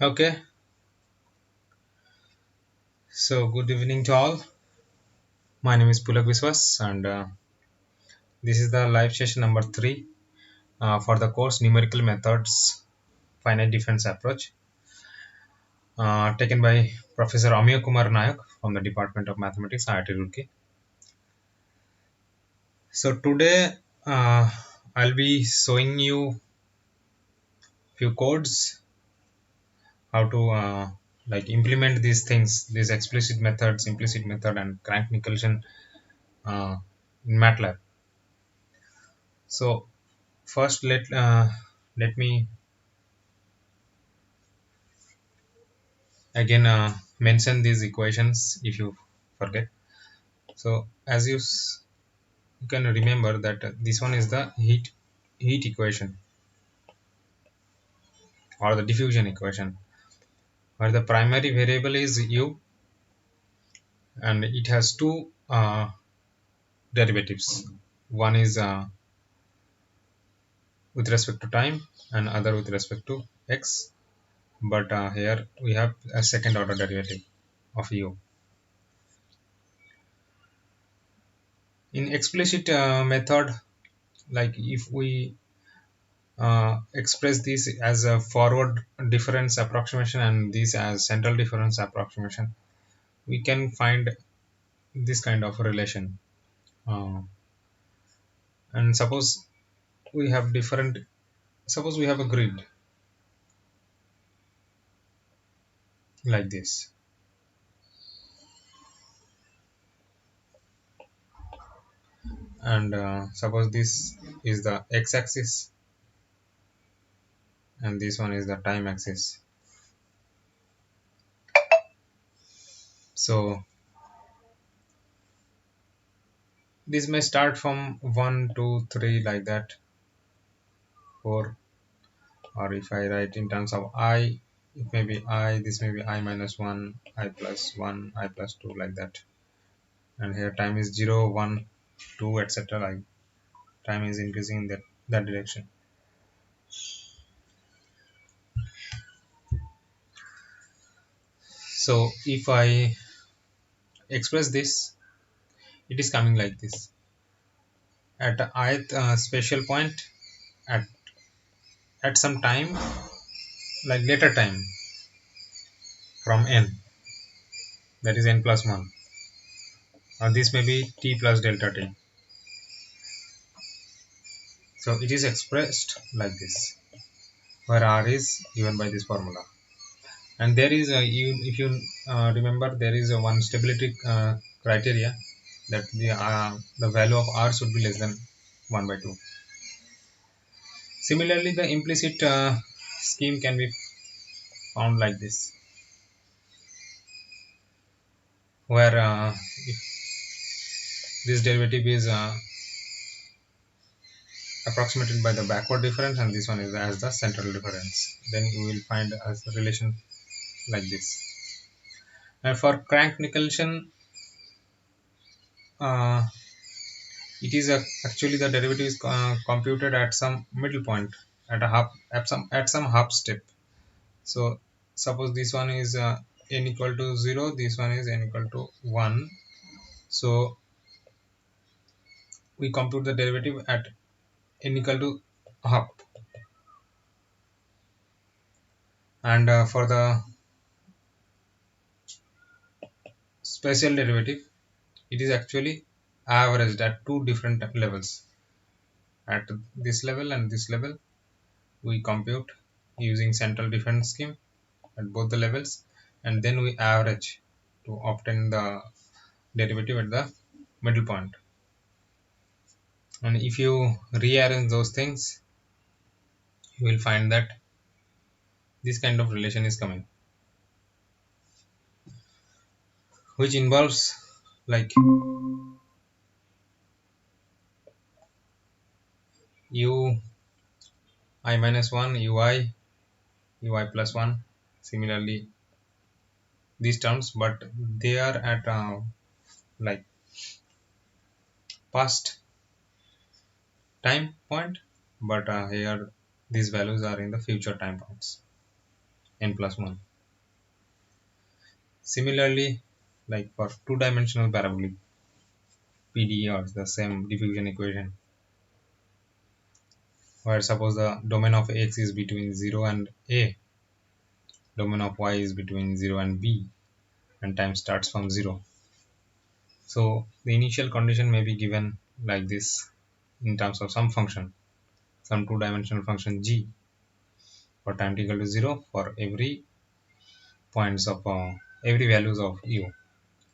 Okay, so good evening to all. My name is Pulak Viswas, and this is the live session number 3 for the course Numerical Methods Finite Difference Approach, taken by Professor Amiya Kumar Nayak from the Department of Mathematics, IIT Roorkee. So today I'll be showing you few codes how to implement these things, these explicit methods, implicit method, and Crank-Nicolson uh, in MATLAB. So first let me again mention these equations if you forget. So as you can remember that this one is the heat equation or the diffusion equation, where the primary variable is u and it has two derivatives. One is with respect to time and other with respect to x, but here we have a second order derivative of u. In explicit method, like if we express this as a forward difference approximation and this as central difference approximation, we can find this kind of relation. And we have different suppose we have a grid like this, and suppose this is the x-axis and this one is the time axis. So this may start from 1 2 3 like that, 4, or if I write in terms of I, it may be I, this may be I minus 1, I plus 1, I plus 2 like that. And here time is 0 1 2 etc. Like time is increasing in that direction. So if I express this, it is coming like this: at ith spatial point, at some time, like later time from n, that is n plus 1, or this may be t plus delta t. So it is expressed like this, where r is given by this formula. And there is if you remember, there is a one stability criteria, that the value of r should be less than 1 by 2. Similarly, the implicit scheme can be found like this, where if this derivative is approximated by the backward difference and this one is as the central difference, then you will find a relation like this. And for Crank-Nicolson, uh, it is actually the derivative is computed at some middle point, at a half, at some half step. So suppose this one is n equal to 0, this one is n equal to 1. So we compute the derivative at n equal to half. And for the spatial derivative, it is actually averaged at two different levels. At this level and this level, we compute using central difference scheme at both the levels, and then we average to obtain the derivative at the middle point. And if you rearrange those things, you will find that this kind of relation is coming, which involves like u I minus 1, ui plus 1, similarly these terms, but they are at like past time point, but here these values are in the future time points. n plus 1. Similarly, like for two-dimensional parabolic PD or the same diffusion equation, where suppose the domain of x is between 0 and a, domain of y is between 0 and b, and time starts from 0. So the initial condition may be given like this in terms of some function, some two-dimensional function g for time t equal to 0 for every points of every values of u,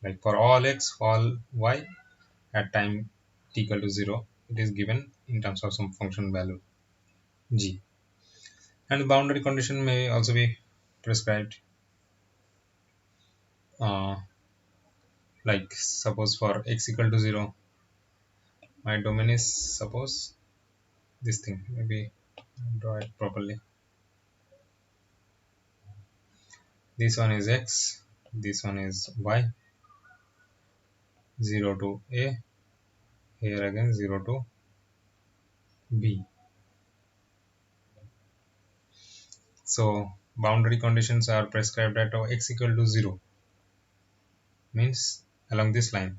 like for all x, all y at time t equal to 0, it is given in terms of some function value g. And the boundary condition may also be prescribed, uh, like suppose for x equal to 0, my domain is suppose this thing, maybe draw it properly. This one is x, this one is y, 0 to a, here again 0 to b. So boundary conditions are prescribed at x equal to 0, means along this line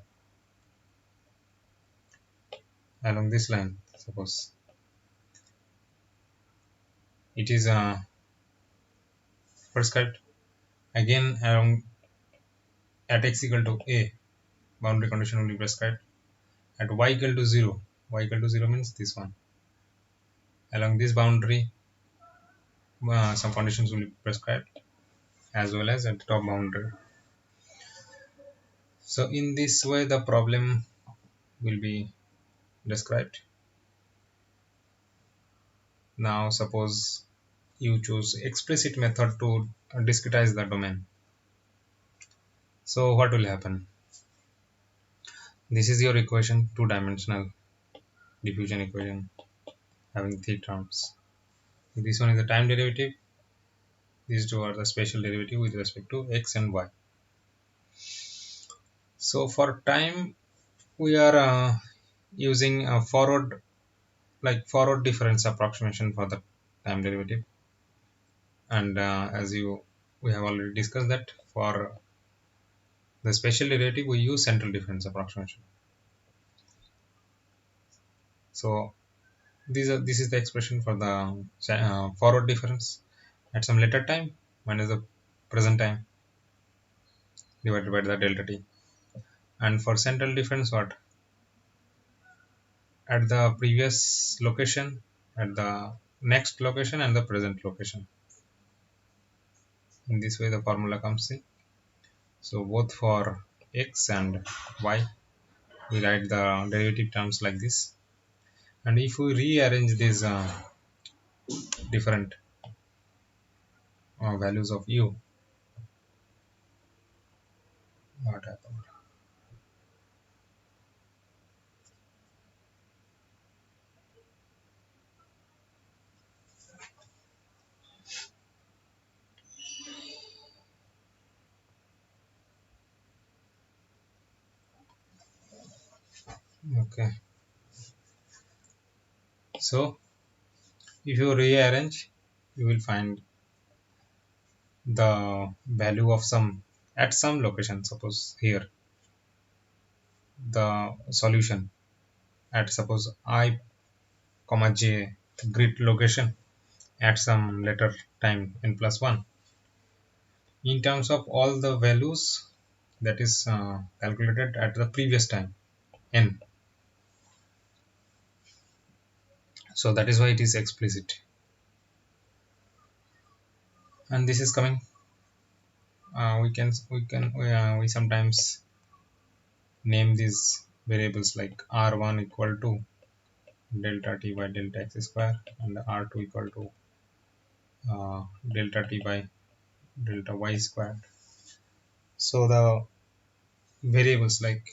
suppose it is prescribed again along at x equal to a, boundary condition will be prescribed at y equal to 0. Y equal to 0 means this one. Along this boundary, some conditions will be prescribed as well as at the top boundary. So in this way the problem will be described. Now suppose you choose explicit method to discretize the domain. So what will happen? This is your equation, two-dimensional diffusion equation having three terms. This one is the time derivative. These two are the spatial derivative with respect to x and y. So for time, we are using a forward difference approximation for the time derivative, and as we have already discussed that for the spatial derivative we use central difference approximation. So this is the expression for the forward difference at some later time minus the present time divided by the delta t, and for central difference what, at the previous location, at the next location and the present location. In this way the formula comes in. So both for x and y we write the derivative terms like this, and if we rearrange these different values of u, what happened? Okay, so if you rearrange you will find the value of some at some location. Suppose here the solution at suppose I comma j grid location at some later time n plus 1 in terms of all the values that is calculated at the previous time n. So that is why it is explicit, and this is coming, we sometimes name these variables like r1 equal to delta t by delta x square and r2 equal to delta t by delta y squared. So the variables like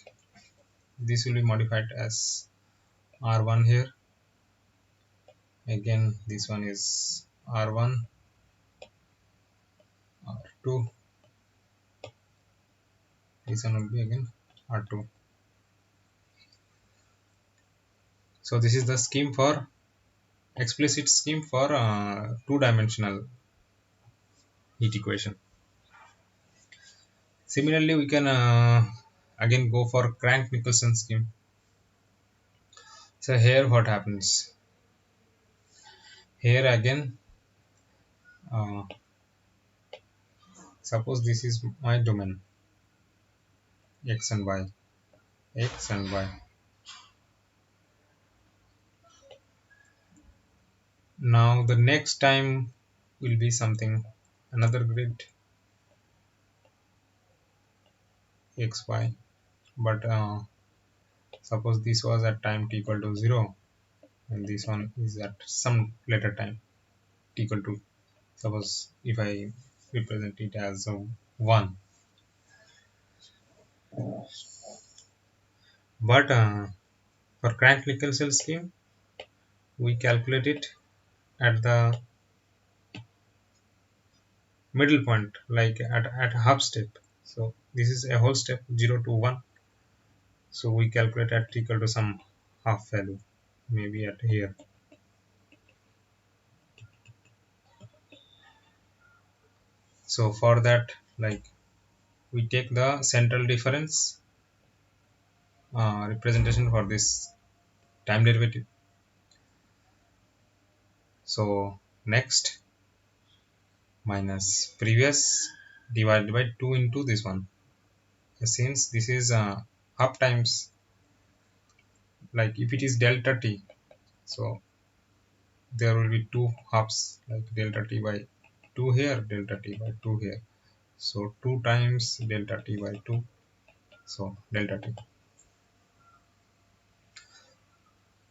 this will be modified as r1 here, again this one is r1, r2, this one will be again r2. So this is the scheme for explicit scheme for two-dimensional heat equation. Similarly, we can again go for Crank-Nicolson scheme. So here what happens? Here again, uh, suppose this is my domain x and y, x and y. Now the next time will be something another grid x y, but suppose this was at time t equal to 0, and this one is at some later time t equal to, suppose if I represent it as 1. But for Crank-Nicolson scheme, we calculate it at the middle point, like at a half step. So this is a whole step 0 to 1. So we calculate at equal to some half value, maybe at here. So for that, like, we take the central difference representation for this time derivative. So next, minus previous divided by 2 into this one. Since this is half times, like if it is delta t, so there will be two halves, like delta t by 2 here, delta t by 2 here. So 2 times delta t by 2, so delta t.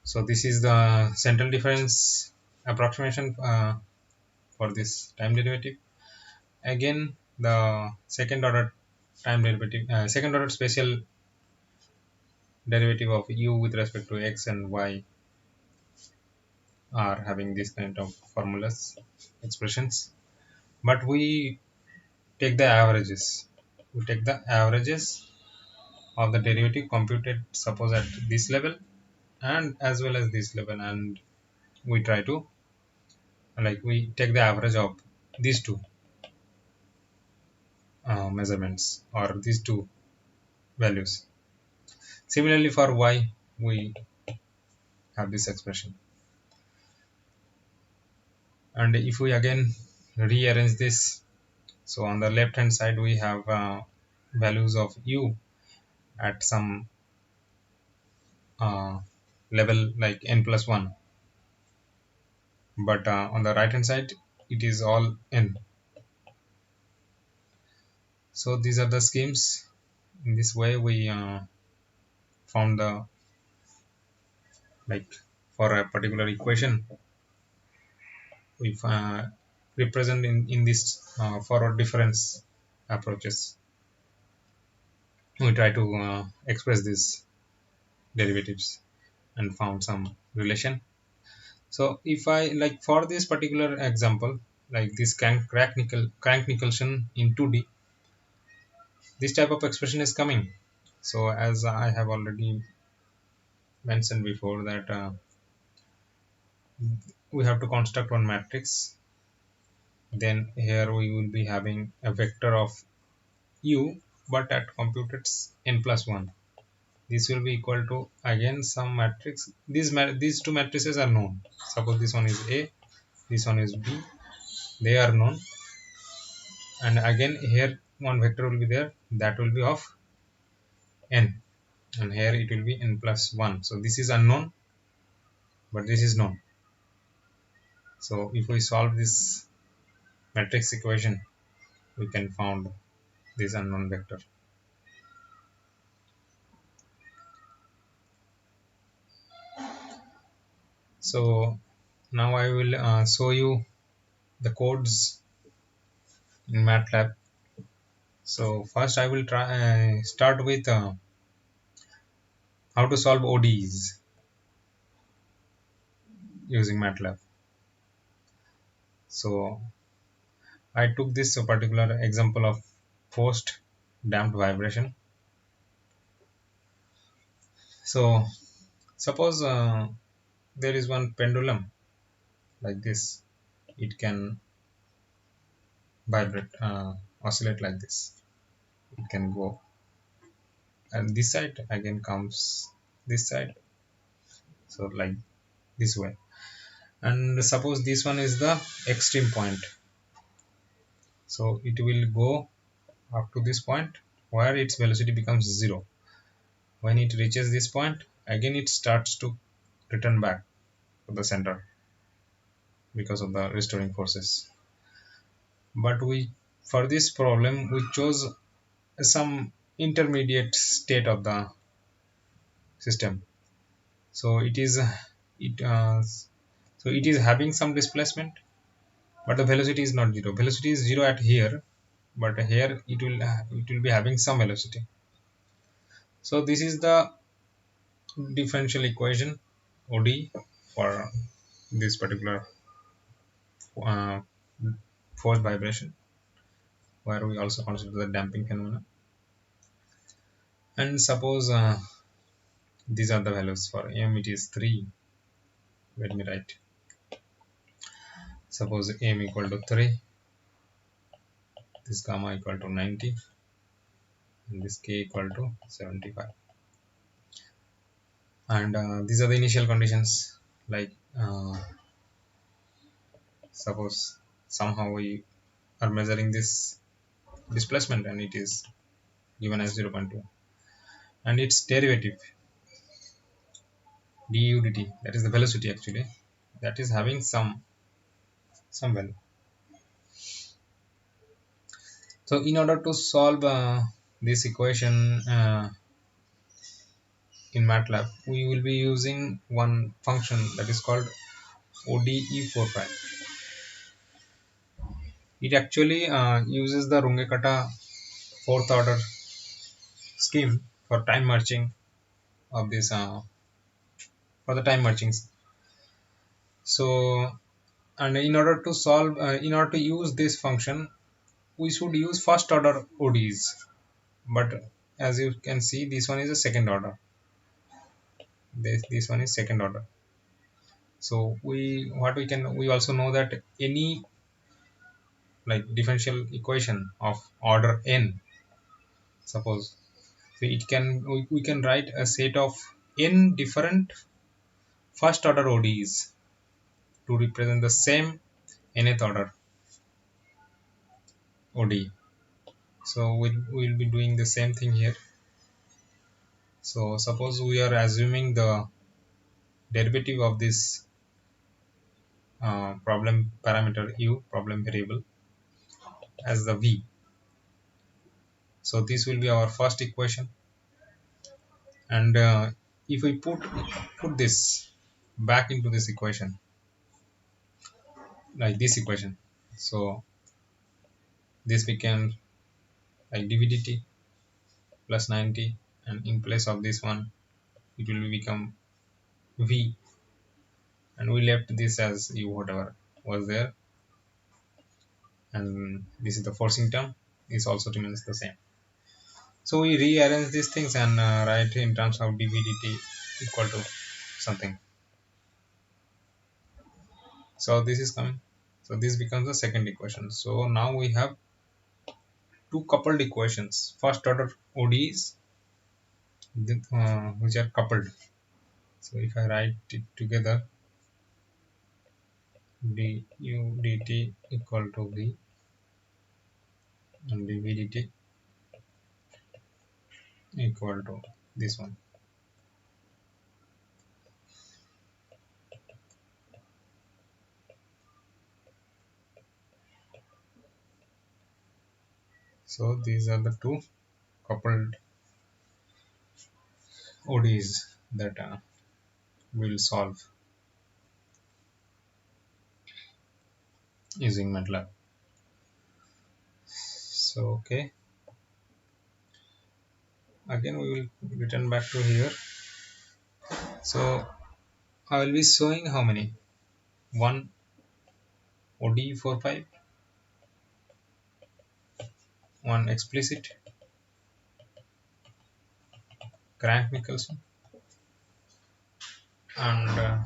So this is the central difference approximation for this time derivative. Again, the second order time derivative, second order spatial derivative of u with respect to x and y are having this kind of formulas, expressions. But we take the averages. We take the averages of the derivative computed, suppose at this level and as well as this level, and we try to, like, we take the average of these two measurements or these two values. Similarly for y, we have this expression, and if we again rearrange this, so on the left hand side we have values of u at some uh, level like n plus 1, but on the right hand side it is all n. So these are the schemes. In this way we found the, like, for a particular equation we represent in this forward difference approaches, we try to express these derivatives and found some relation. So if I, like, for this particular example, like this Crank-Nicolson in 2D, this type of expression is coming. So as I have already mentioned before that we have to construct one matrix, then here we will be having a vector of u but at computed n plus 1. This will be equal to again some matrix. These two matrices are known. Suppose this one is A, this one is B, they are known, and again here one vector will be there that will be of n, and here it will be n plus 1. So this is unknown but this is known. So if we solve this matrix equation, we can found this unknown vector. So now I will show you the codes in MATLAB. So first I will try start with how to solve ODEs using MATLAB. So I took this particular example of forced damped vibration. So suppose there is one pendulum like this. It can, vibrate, oscillate like this. It can go, and this side again comes this side, so like this way. And suppose this one is the extreme point, so it will go up to this point where its velocity becomes 0. When it reaches this point, again it starts to return back to the center because of the restoring forces. But we, for this problem, we chose some intermediate state of the system. So it so it is having some displacement, but the velocity is not 0. Velocity is 0 at here, but here it will be having some velocity. So this is the differential equation OD for this particular uh, force vibration, where we also consider the damping phenomena. And suppose these are the values. For m it is 3. Let me write. Suppose m equal to 3, this gamma equal to 90, and this k equal to 75. And these are the initial conditions. Like suppose somehow we are measuring this displacement and it is given as 0.2, and its derivative du dt, that is the velocity actually, that is having some value. So in order to solve this equation in MATLAB, we will be using one function that is called ODE45. It actually uses the Runge-Kutta fourth order scheme for time marching of this for the time marchings. So, and in order to use this function, we should use first order ODEs. But as you can see, this one is a second order. This one is second order. So we also know that any like differential equation of order n, suppose, so we can write a set of n different first order ODEs to represent the same nth order ODE. So we'll be doing the same thing here. So suppose we are assuming the derivative of this problem parameter u, problem variable, as the v. So this will be our first equation, and if we put this back into this equation, like this equation, so this becomes like dvdt plus 90, and in place of this one it will become v, and we left this as u whatever was there, and this is the forcing term. This also remains the same. So we rearrange these things and write in terms of dvdt equal to something. So this is coming. So this becomes the second equation. So now we have two coupled equations, first order ODEs, which are coupled. So if I write it together, du dt equal to v, and dv dt equal to this one. So these are the two coupled ODEs that we'll solve using MATLAB. So okay, again we will return back to here. So I will be showing how many, one ODE45, one explicit crank Nicolson, and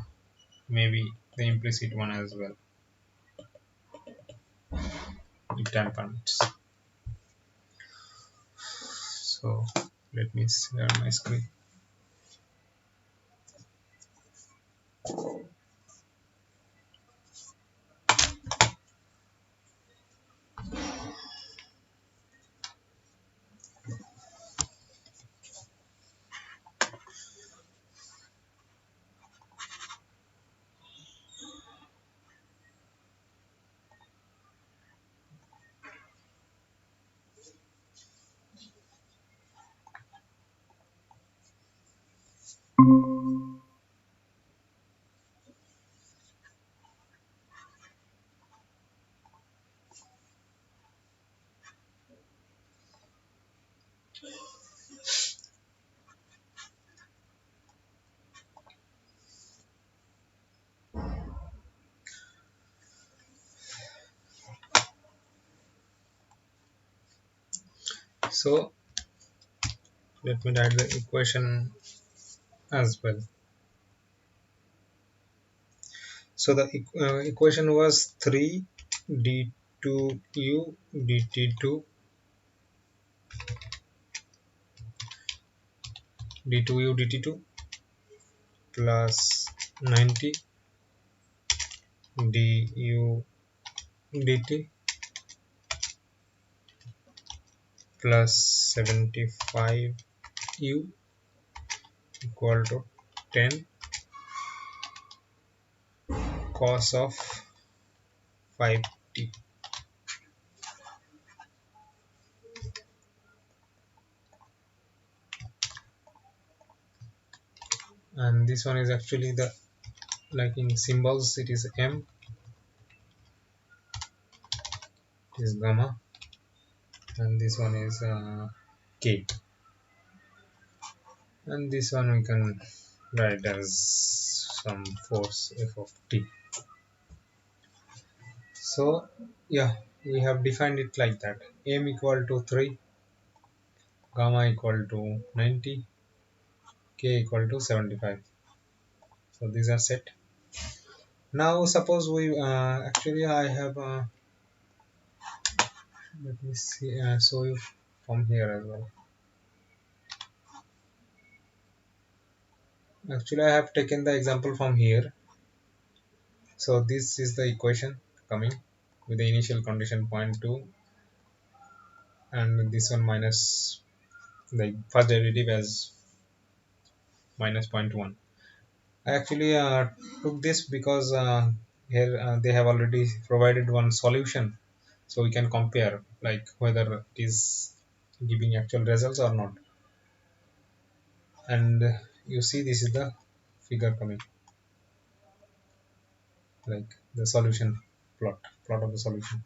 maybe the implicit one as well. it tampons. So let me share my screen. So let me write the equation as well. So the equation was 3 d2u dt2 d2u dt2 plus 90 du dt plus 75u equal to 10 cos of 5t. And this one is actually the, like in symbols it is m, it is gamma, and this one is k, and this one we can write as some force f of t. So yeah, we have defined it like that: m equal to 3, gamma equal to 90, k equal to 75. So these are set. Now suppose we actually I have let me see, show you from here as well. Actually I have taken the example from here. So this is the equation coming with the initial condition 0.2 and this one minus the first derivative as minus 0.1. I actually took this because here they have already provided one solution, so we can compare like whether it is giving actual results or not. And you see this is the figure coming, like the solution plot of the solution.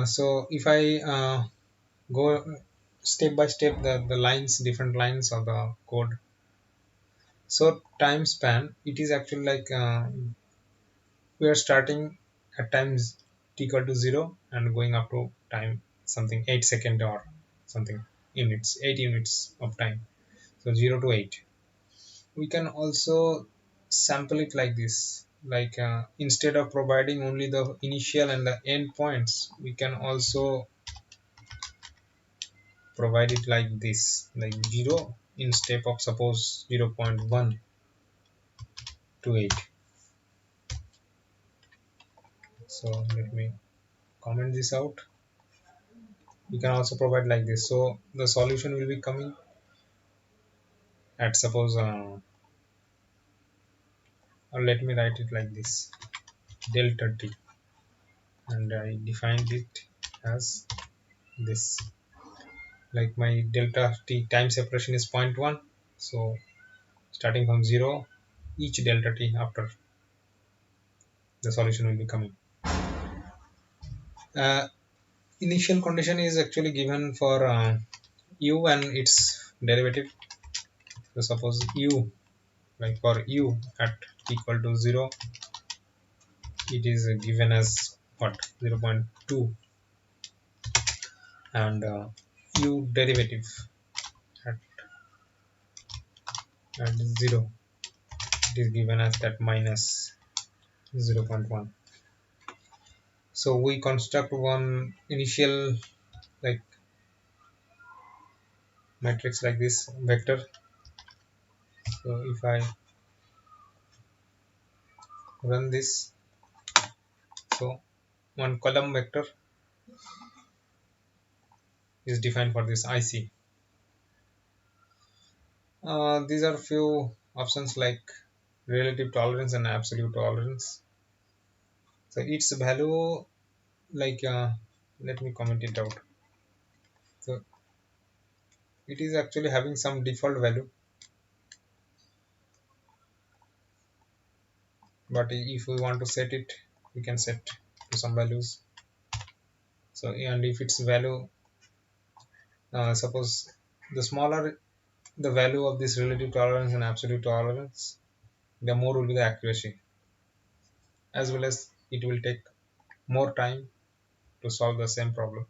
So if I go step by step the lines, different lines of the code. So time span, it is actually like we are starting at times t equal to 0 and going up to time something 8 second or something units, 8 units of time. So 0 to 8. We can also sample it like this, like instead of providing only the initial and the end points, we can also provide it like this, like 0 in step of suppose 0.1 to 8. So let me comment this out. We can also provide like this, so the solution will be coming at suppose or let me write it like this, delta t, and I defined it as this, like my delta t time separation is 0.1. So starting from 0, each delta t after the solution will be coming. uh, Initial condition is actually given for u and its derivative. So suppose u, like for u at equal to 0, it is given as what, 0.2, and u derivative at 0 it is given as that minus 0.1. So we construct one initial like matrix like this vector. So if I run this, so one column vector is defined for this IC. These are few options like relative tolerance and absolute tolerance. So its value, like let me comment it out. So it is actually having some default value, but if we want to set it, we can set to some values. So and if its value, suppose the smaller the value of this relative tolerance and absolute tolerance, the more will be the accuracy, as well as it will take more time to solve the same problem.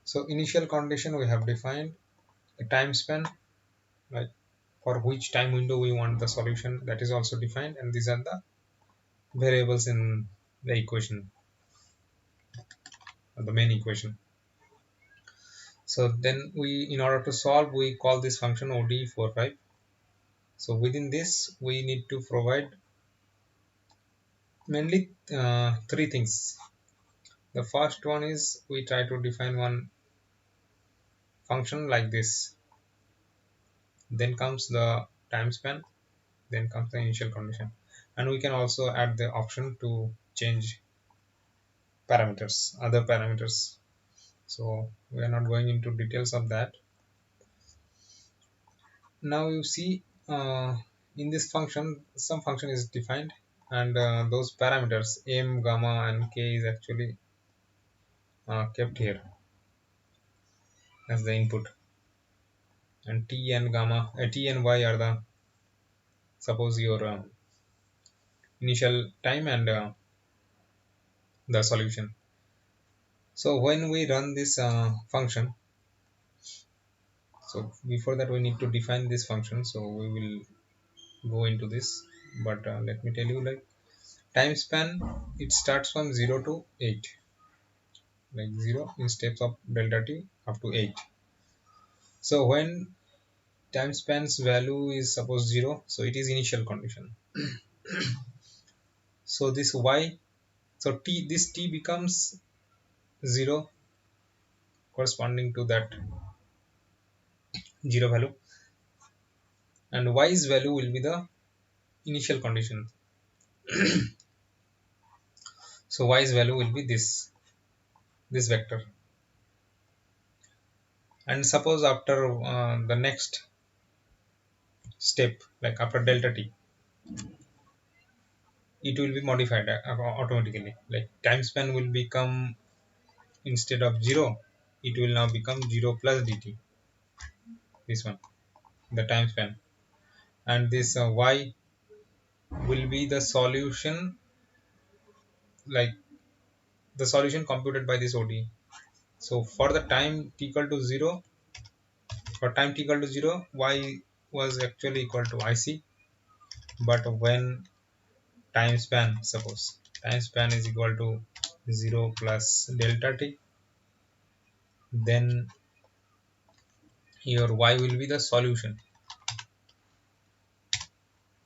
So initial condition we have defined, a time span, like for which time window we want the solution, that is also defined, and these are the variables in the equation, the main equation. So then we, in order to solve, we call this function ODE45. So within this we need to provide mainly three things. The first one is we try to define one function like this, then comes the time span, then comes the initial condition, and we can also add the option to change parameters, other parameters. So we are not going into details of that. Now you see, in this function some function is defined, and those parameters m, gamma and k is actually kept here as the input, and t and gamma, t and y are the, suppose your initial time and the solution. So when we run this function, so before that we need to define this function, so we will go into this, but let me tell you, like time span, it starts from 0 to 8, like 0 in steps of delta t up to 8. So when time span's value is suppose 0, so it is initial condition. So this y, so t, this t becomes 0 corresponding to that 0 value, and y's value will be the initial condition. So y's value will be this vector, and suppose after the next step, like after delta t, it will be modified automatically, like time span will become, instead of 0, it will now become 0 plus dt, this one, the time span, and this y will be the solution, like the solution computed by this ODE. So for the time t equal to 0, for time t equal to 0, y was actually equal to IC, but when time span, suppose time span is equal to 0 plus delta t, then your y will be the solution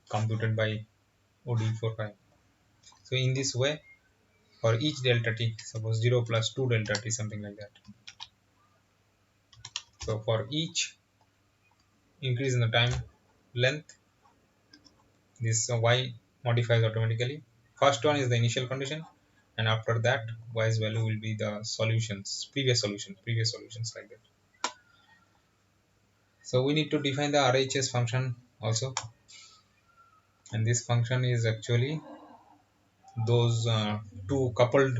computed by ODE45. So in this way, for each delta t, suppose 0 plus 2 delta t, something like that. So for each increase in the time length, this y modifies automatically. First one is the initial condition, and after that y's value will be the solutions, previous solutions, like that. So we need to define the RHS function also, and this function is actually those two coupled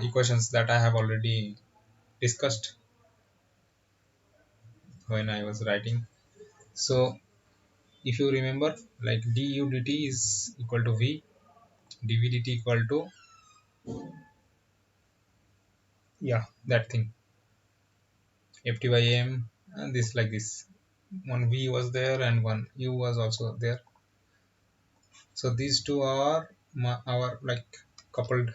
equations that I have already discussed when I was writing. So if you remember, like du dt is equal to v, dv dt equal to, yeah, that thing, ft by am, and this like this. one v was there and one u was also there. So these two are our like coupled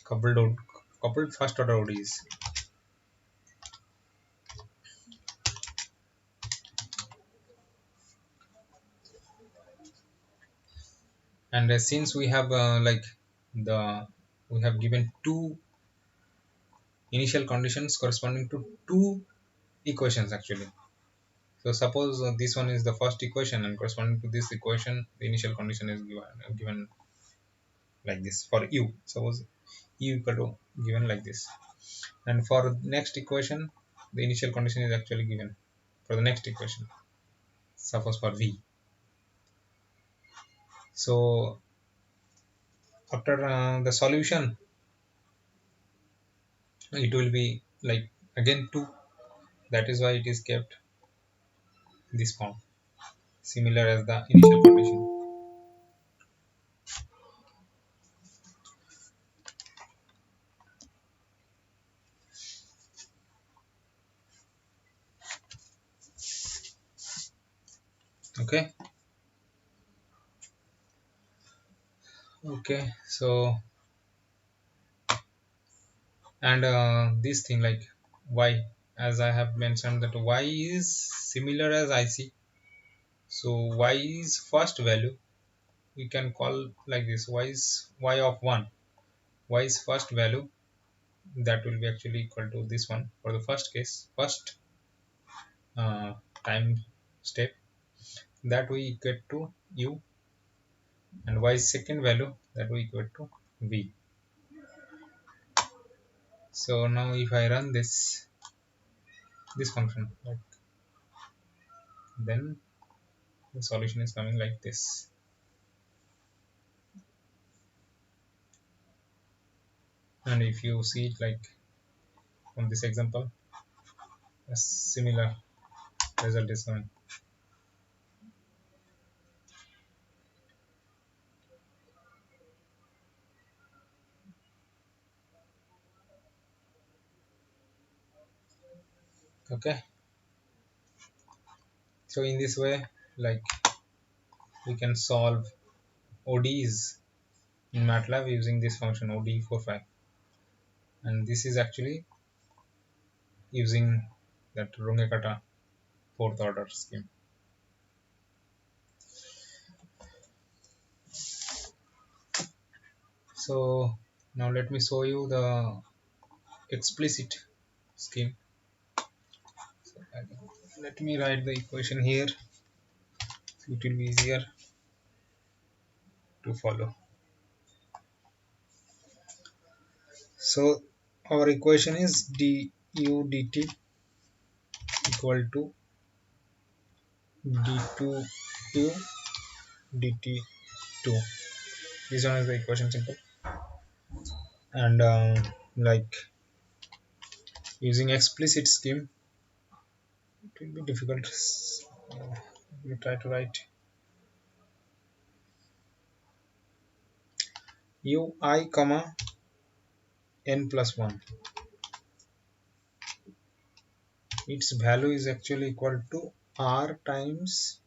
coupled coupled first order ODEs. And since we have the we have given two initial conditions corresponding to two equations actually. So suppose this one is the first equation, and corresponding to this equation the initial condition is given like this for u. Suppose u equal to given like this, and for next equation the initial condition is actually given for the next equation, suppose for v. So after the solution it will be like again 2. That is why it is kept this form, similar as the initial condition. Okay. Okay, so and this thing like y, as I have mentioned that y is similar as IC. So y's first value we can call like this, y of 1, y's first value, that will be actually equal to this one for the first case, first uh, time step, that we equate to u, and y's second value that we equate to v. So now if I run this function, like, then the solution is coming like this. And if you see it like from this example, a similar result is coming. Okay, so in this way, like, we can solve ODEs in MATLAB using this function ODE45, and this is actually using that Runge-Kutta fourth order scheme. So now let me show you the explicit scheme. So let me write the equation here, so it will be easier to follow. So our equation is du dt equal to d2u dt2. This one is the equation, simple. And like, using explicit scheme it will be difficult. We try to write ui comma n plus 1. Its value is actually equal to r times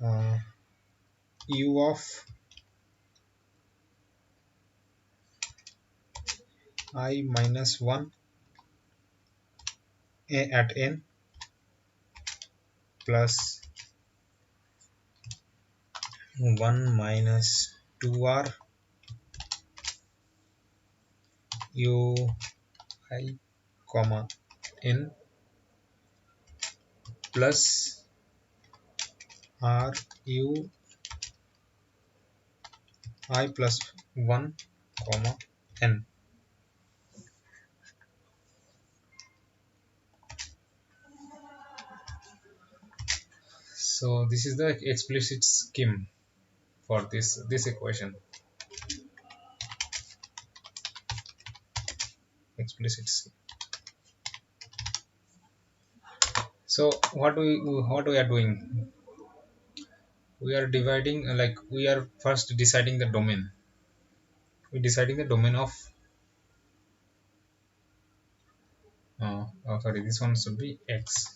uh, u of I minus 1 at n plus 1 minus 2r u I comma n plus r u I plus 1 comma n. So this is the explicit scheme for this equation. Explicit scheme. So what we are doing, we are dividing, like, we are first deciding the domain. We're deciding the domain of oh sorry, this one should be x.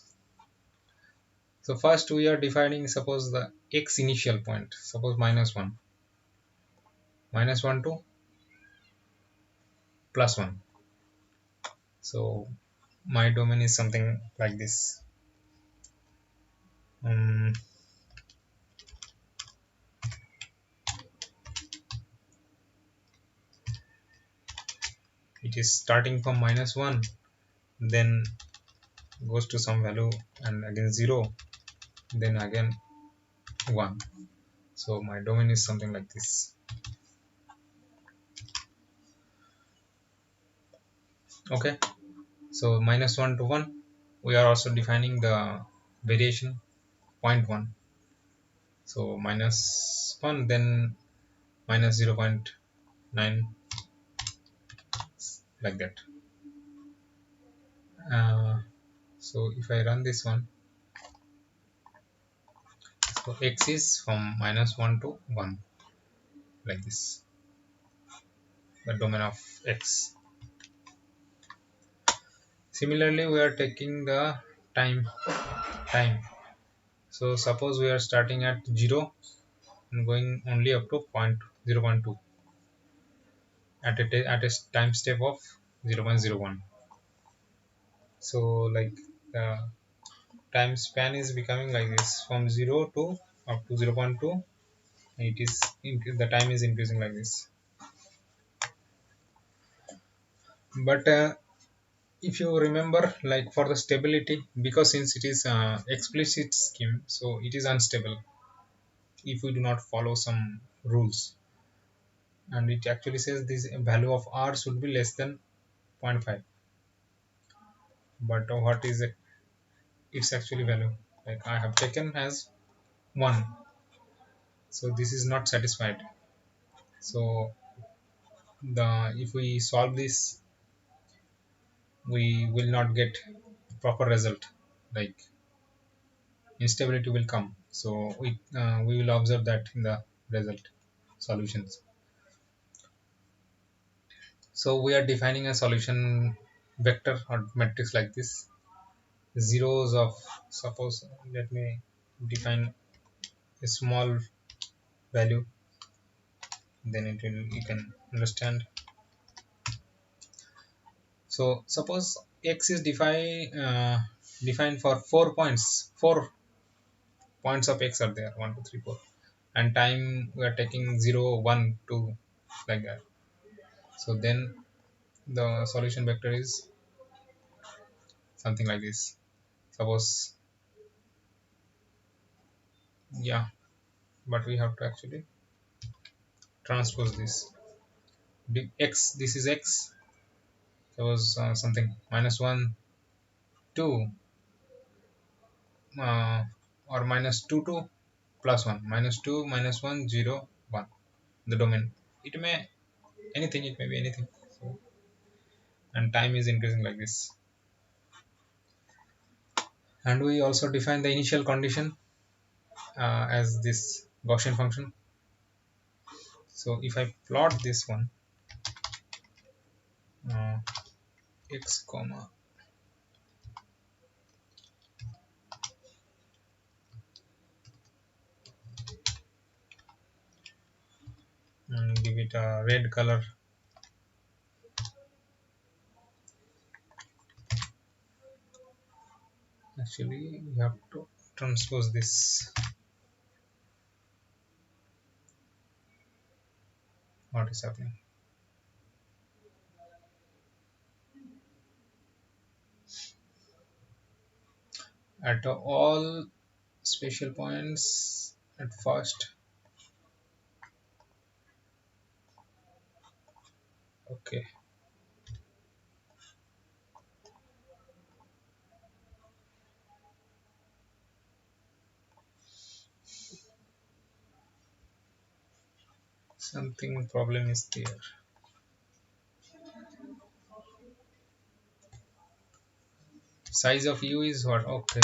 So first we are defining, suppose the x initial point, suppose -1, -1 to +1. So my domain is something like this. um, it is starting from -1, then goes to some value and again 0, then again 1. So my domain is something like this. Okay, so -1 to 1, we are also defining the variation 0.1. So -1, then -0.9, like that. So if I run this one, so x is from -1 to 1, like this, the domain of x. Similarly, we are taking the time. So suppose we are starting at 0 and going only up to 0.2 at a time step of 0.01. So like the time span is becoming like this, from 0 to up to 0.2. It is the time is increasing like this. But if you remember, like for the stability, because since it is explicit scheme, so it is unstable if we do not follow some rules. And it actually says this value of r should be less than 0.5. But what is it? It's actually value, like I have taken as 1, so this is not satisfied. So the if we solve this, we will not get proper result, like instability will come. So we will observe that in the result solutions. So we are defining a solution vector or matrix like this. Zeros of, suppose, let me define a small value, then it will, you can understand. So suppose x is defined for 4 points. 4 points of x are there, 1 2 3 4, and time we are taking 0 1 2, like that. So then the solution vector is something like this. Suppose, yeah, but we have to actually transpose this. X, this is x. Suppose something -1 2, uh, or -2 to +1, -2 -1 0 1, the domain. It may anything, it may be anything. So, and time is increasing like this. And we also define the initial condition as this Gaussian function. So if I plot this one, uh, x comma, and give it a red color. Actually we have to transpose this. What is happening? At all spatial points at first. Okay, something problem is there. Size of u is what? Okay,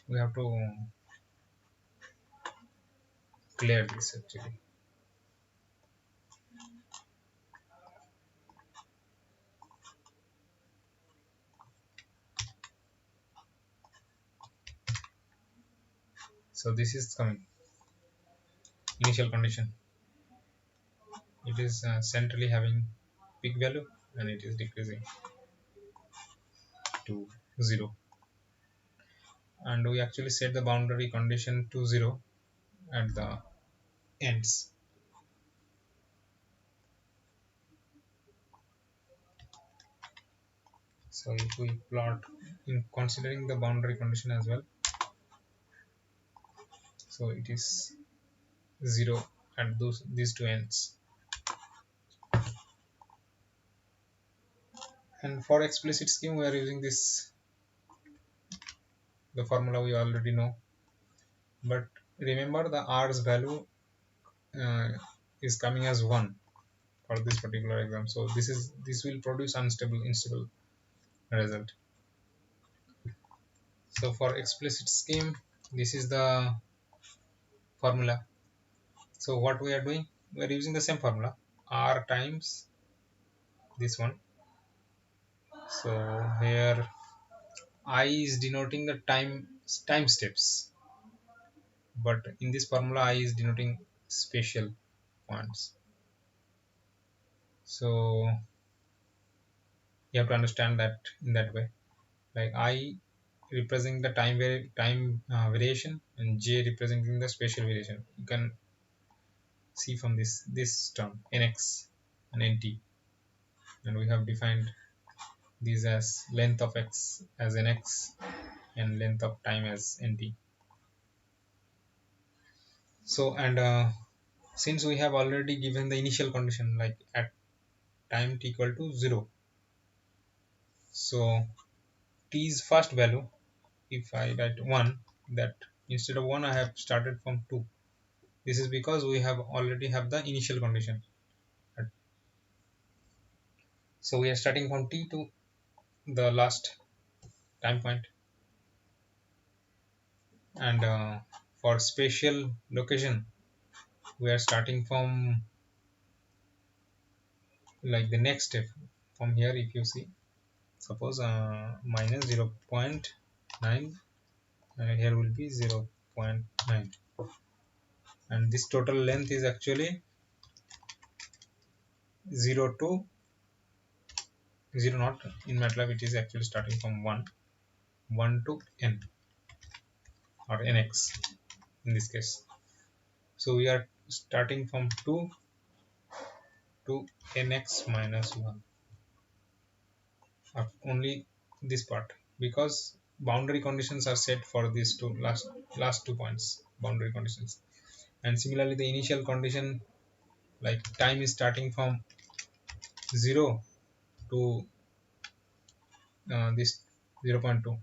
we have to clear this actually. So this is coming initial condition. It is centrally having peak value and it is decreasing to 0, and we actually set the boundary condition to 0 at the ends. So if we plot in considering the boundary condition as well, so it is 0 at these two ends. And for explicit scheme we are using this, the formula we already know, but remember the r's value uh, is coming as 1 for this particular exam, so this will produce unstable result. So for explicit scheme, this is the formula. So what we are doing, we are using the same formula, r times this one. So here I is denoting the time steps, but in this formula I is denoting spatial points. So you have to understand that in that way, like I representing the time variation and j representing the spatial variation. You can see from this term nx and nt, and we have defined these as length of x as nx and length of time as nt. So and since we have already given the initial condition like at time t equal to 0, so t's first value, if I write 1, that instead of 1 I have started from 2. This is because we have already have the initial condition. So we are starting from t to the last time point, and for spatial location we are starting from like the next step from here. If you see, suppose minus 0.9 and here will be 0.9, and this total length is actually 0 to 0 not in MATLAB, it is actually starting from 1 to n or nx in this case. So we are starting from 2 to nx minus 1 of only this part, because boundary conditions are set for these two last 2 points boundary conditions. And similarly the initial condition, like time is starting from 0 to this 0.2.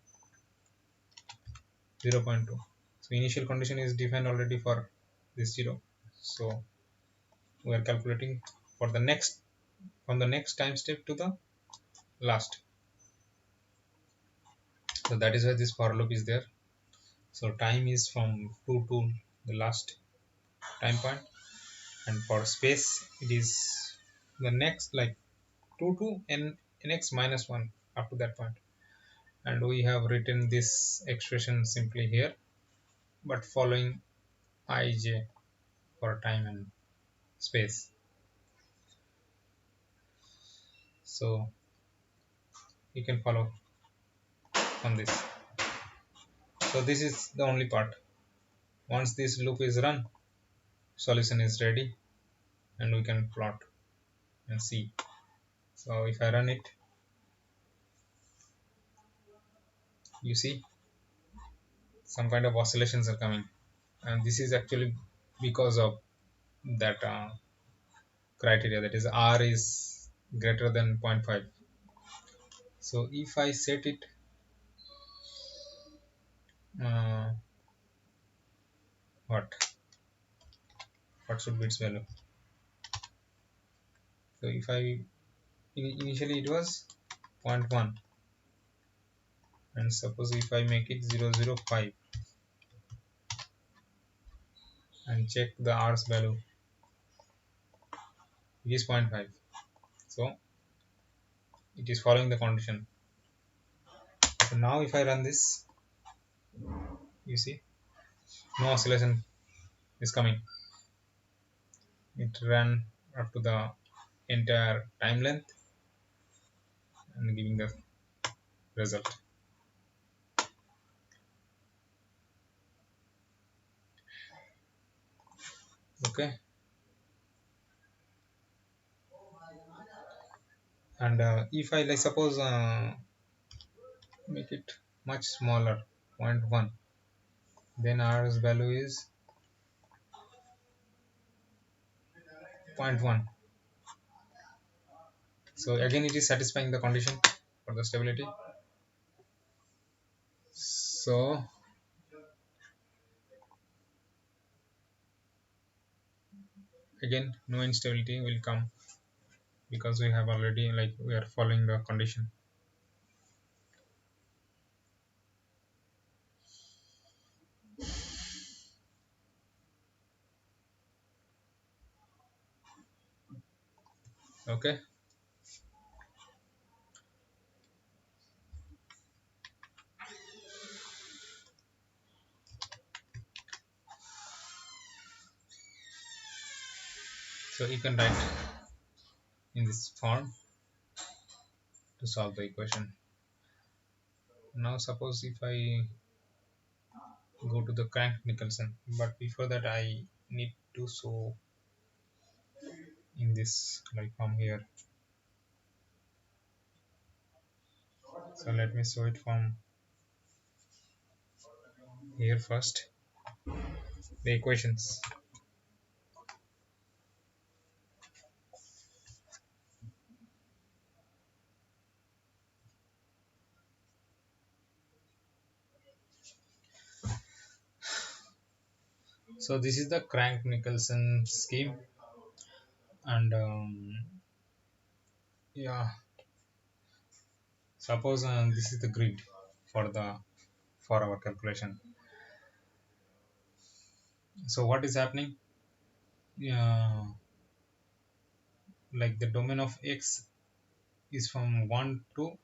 So initial condition is defined already for this 0, so we are calculating for the next from the next time step to the last. So that is why this for loop is there. So time is from 2 to the last time point, and for space it is the next like 2 to nx minus 1 up to that point. And we have written this expression simply here, but following ij for time and space. So you can follow on this. So this is the only part. Once this loop is run, solution is ready and we can plot and see. So if I run it, you see some kind of oscillations are coming, and this is actually because of that criteria, that is r is greater than zero point 0.5. So if I set it uh, what should be its value. So if I initially it was zero point 0.1, and suppose if I make it 0.005 and check the r's value, it is 0.5. So it is following the condition. So now if I run this, you see no oscillation is coming. It ran up to the entire time length and giving the result. Okay, and if I like suppose make it much smaller, zero point 0.1, then R's value is 0.1. So again it is satisfying the condition for the stability. So again no instability will come because we have already like we are following the condition. Okay, so you can write in this form to solve the equation. Now suppose if I go to the crank Nicolson, but before that I need to show in this like from here. So let me show it from here first, the equations. So this is the crank Nicolson scheme, and yeah, suppose this is the grid for the for our calculation. So what is happening? Like the domain of x is from 1 to,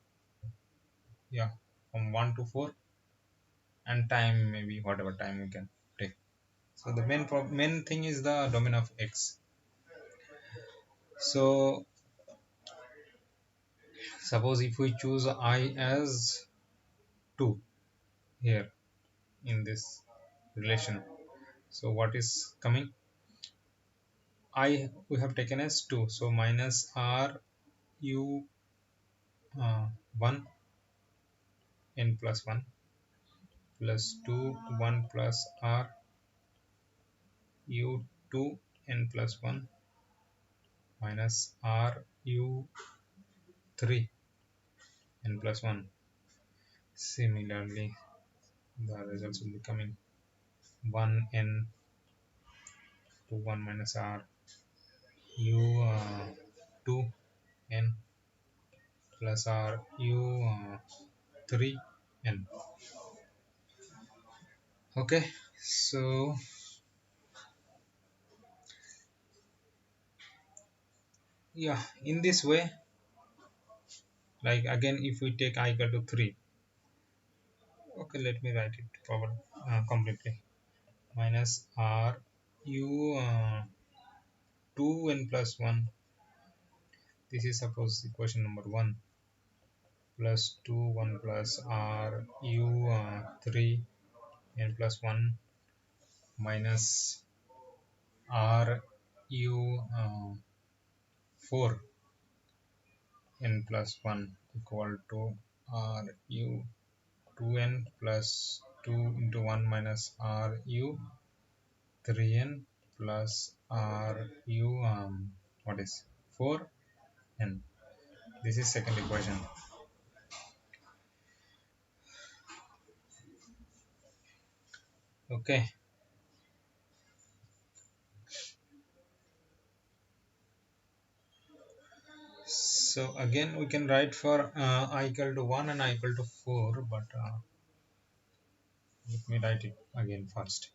yeah, from 1 to 4, and time maybe whatever time we can take. So the main thing is the domain of x. So suppose if we choose I as 2 here in this relation, so what is coming? I we have taken as 2, so minus r u 1 n plus 1 plus 2 1 plus r u 2 n plus 1 minus r u 3 n plus 1. Similarly, the results will be coming 1 n to 1 minus r u 2 n plus r u 3 n. Okay, so yeah, in this way, like again if we take I equal to 3, okay, let me write it forward completely. Minus r u 2 n plus 1, this is suppose equation number 1, plus 2 1 plus r u 3 n plus 1 minus r u 4 n plus 1 equal to r u 2n plus 2 into 1 minus r u 3n plus r u what is 4n. This is second equation. Okay, so again we can write for I equal to 1 and I equal to 4, but let me write it again first.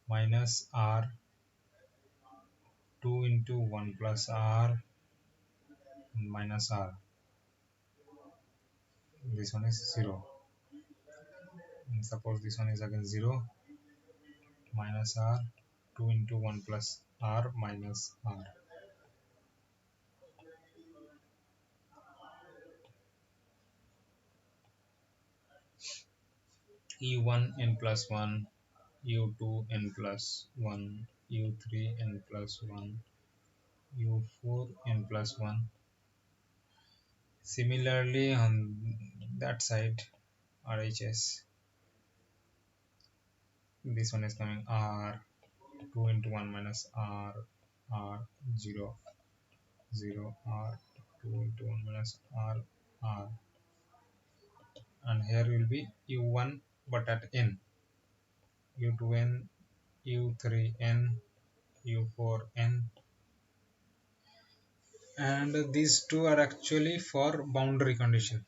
Minus r 2 into 1 plus r minus r. This one is 0. And suppose this one is again 0. minus r, 2 into 1 plus r minus r. u1 n plus 1, u2 n plus 1, u3 n plus 1, u4 n plus 1. Similarly on that side RHS, this one is coming r, 2 into 1 minus r, r 0 0 r, 2 into 1 minus r, r, and here will be u1 but at n, u2n, u3n, u4n, and these two are actually for boundary condition,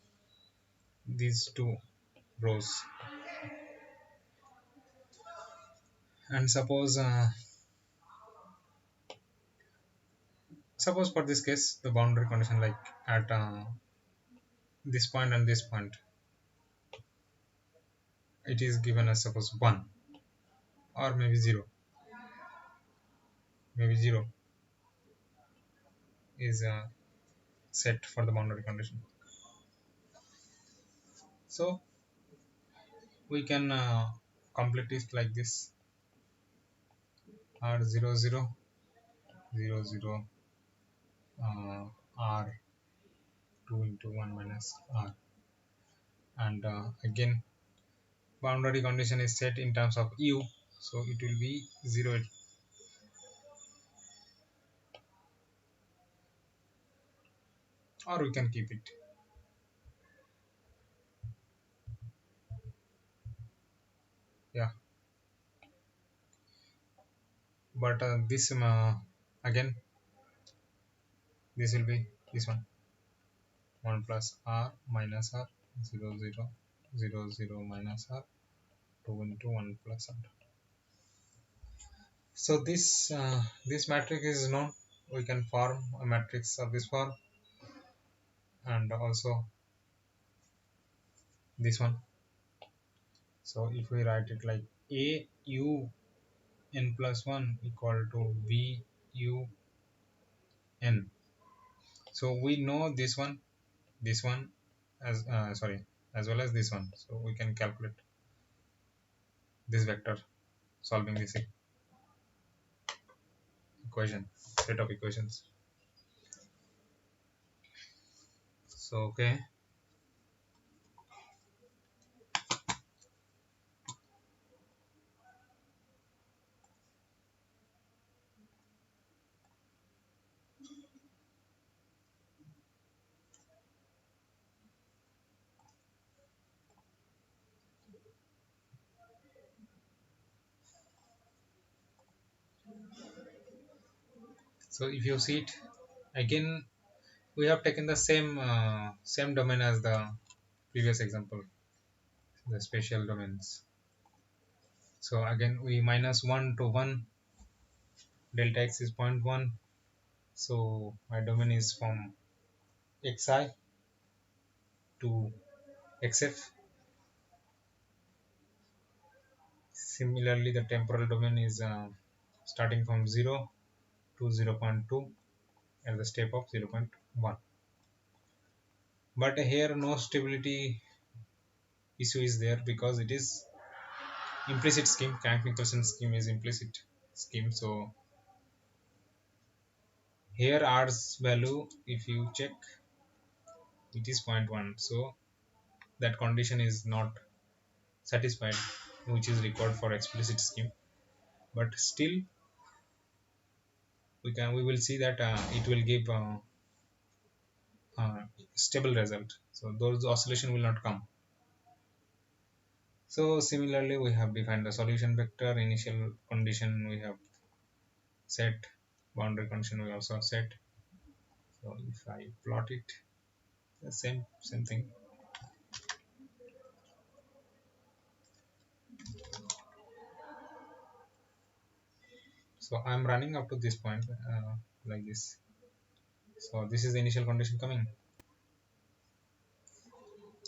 these two rows. And suppose for this case the boundary condition like at this point and this point, it is given as suppose 1 or maybe 0, maybe 0 is set for the boundary condition. So we can complete it like this: r 0 0 0 0 r, 2 into 1 minus r, and again boundary condition is set in terms of u, so it will be 0, or we can keep it. Yeah, but this again this will be this one, 1 plus r minus r, 0 0 0 0 minus r, 2 into 1 plus r. So this matrix is known. We can form a matrix of this form, and also this one. So if we write it like a u n plus 1 equal to v u n. So we know this one as sorry, as well as this one. So we can calculate this vector solving this equation, set of equations. So okay, so if you see it again, we have taken the same domain as the previous example, the spatial domains. So again we minus 1 to 1, delta x is 0.1, so my domain is from xi to xf. Similarly the temporal domain is starting from 0 to 0.2 at the step of 0.1. But here no stability issue is there because it is implicit scheme. Nicolson scheme is implicit scheme. So here r's value, if you check, it is 0.1. So that condition is not satisfied, which is required for explicit scheme. But still, we will see that it will give stable result. So those oscillation will not come. So similarly, we have defined the solution vector. Initial condition we have set, boundary condition we also set. So if I plot it, the same thing. So I'm running up to this point like this. So this is the initial condition coming.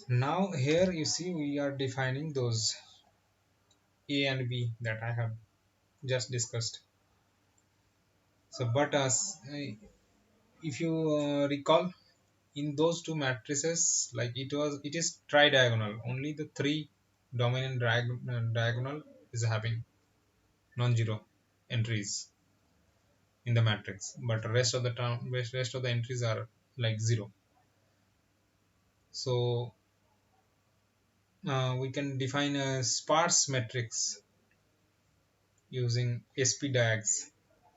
Now here you see we are defining those a and b that I have just discussed. So but if you recall, in those two matrices, like it is tri-diagonal, only the three dominant diagonal is having non-zero entries in the matrix, but rest of the rest of the entries are like zero. So we can define a sparse matrix using spdiags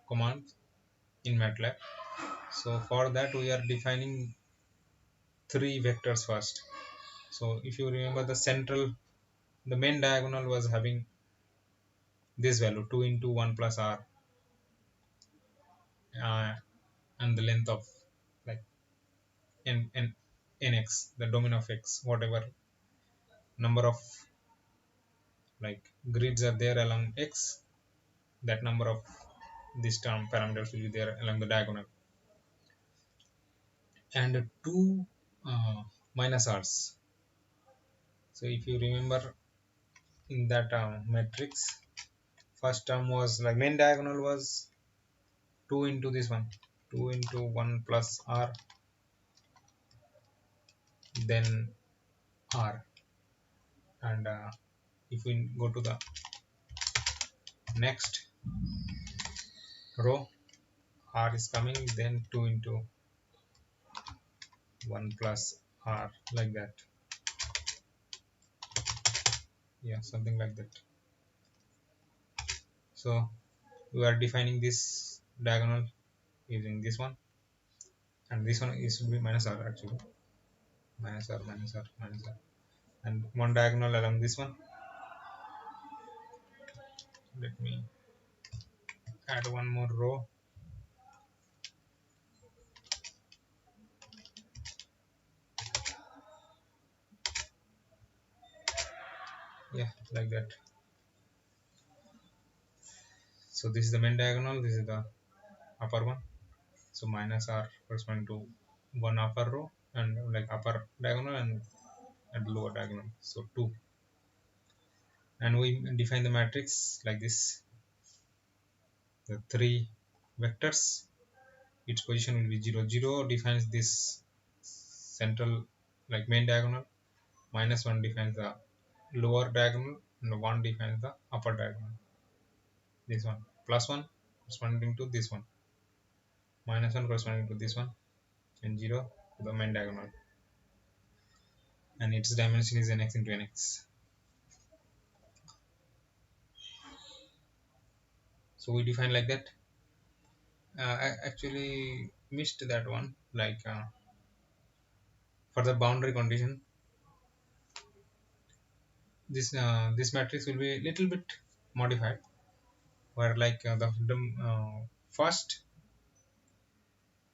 command in MATLAB. So for that we are defining three vectors first. So if you remember, the main diagonal was having this value 2 into 1 plus r, uh, and the length of like nx, the domain of x, whatever number of like grids are there along x, that number of this term parameters will be there along the diagonal, and two minus r's. So if you remember, in that matrix, first term was like main diagonal was 2 into this one, 2 into 1 plus r, then r, and if we go to the next row, r is coming, then 2 into 1 plus r, like that. Yeah, something like that. So we are defining this diagonal using this one, and this one is should be minus r actually, minus r, minus r, minus r, and one diagonal along this one. Let me add one more row. Yeah, like that. So this is the main diagonal, this is the upper one. So minus r corresponding to one upper row, and like upper diagonal, and lower diagonal, so 2. And we define the matrix like this: the three vectors, its position will be 0 0 defines this central like main diagonal, minus 1 defines the lower diagonal, and 1 defines the upper diagonal. This one plus 1 corresponding to this one, minus 1 corresponding to this one, and 0 to the main diagonal, and its dimension is nx into nx. So we define like that. I actually missed that one, like for the boundary condition, this matrix will be a little bit modified, where like the first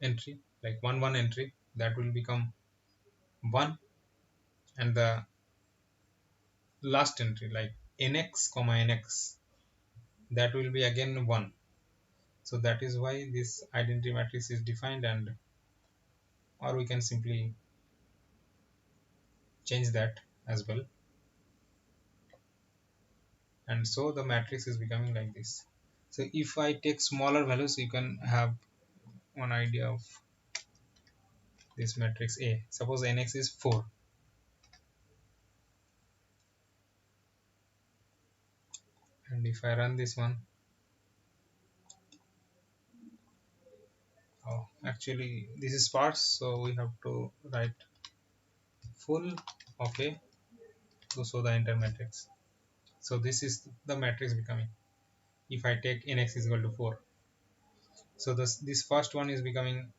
entry, like 1 1 entry, that will become 1, and the last entry like nx comma nx, that will be again 1. So that is why this identity matrix is defined, and or we can simply change that as well, and so the matrix is becoming like this. So if I take smaller values, you can have one idea of this matrix A. Suppose nx is 4, and if I run this one, oh, actually this is sparse, so we have to write full of A to show the entire matrix. So this is the matrix becoming, if I take nx is equal to 4. So this first one is becoming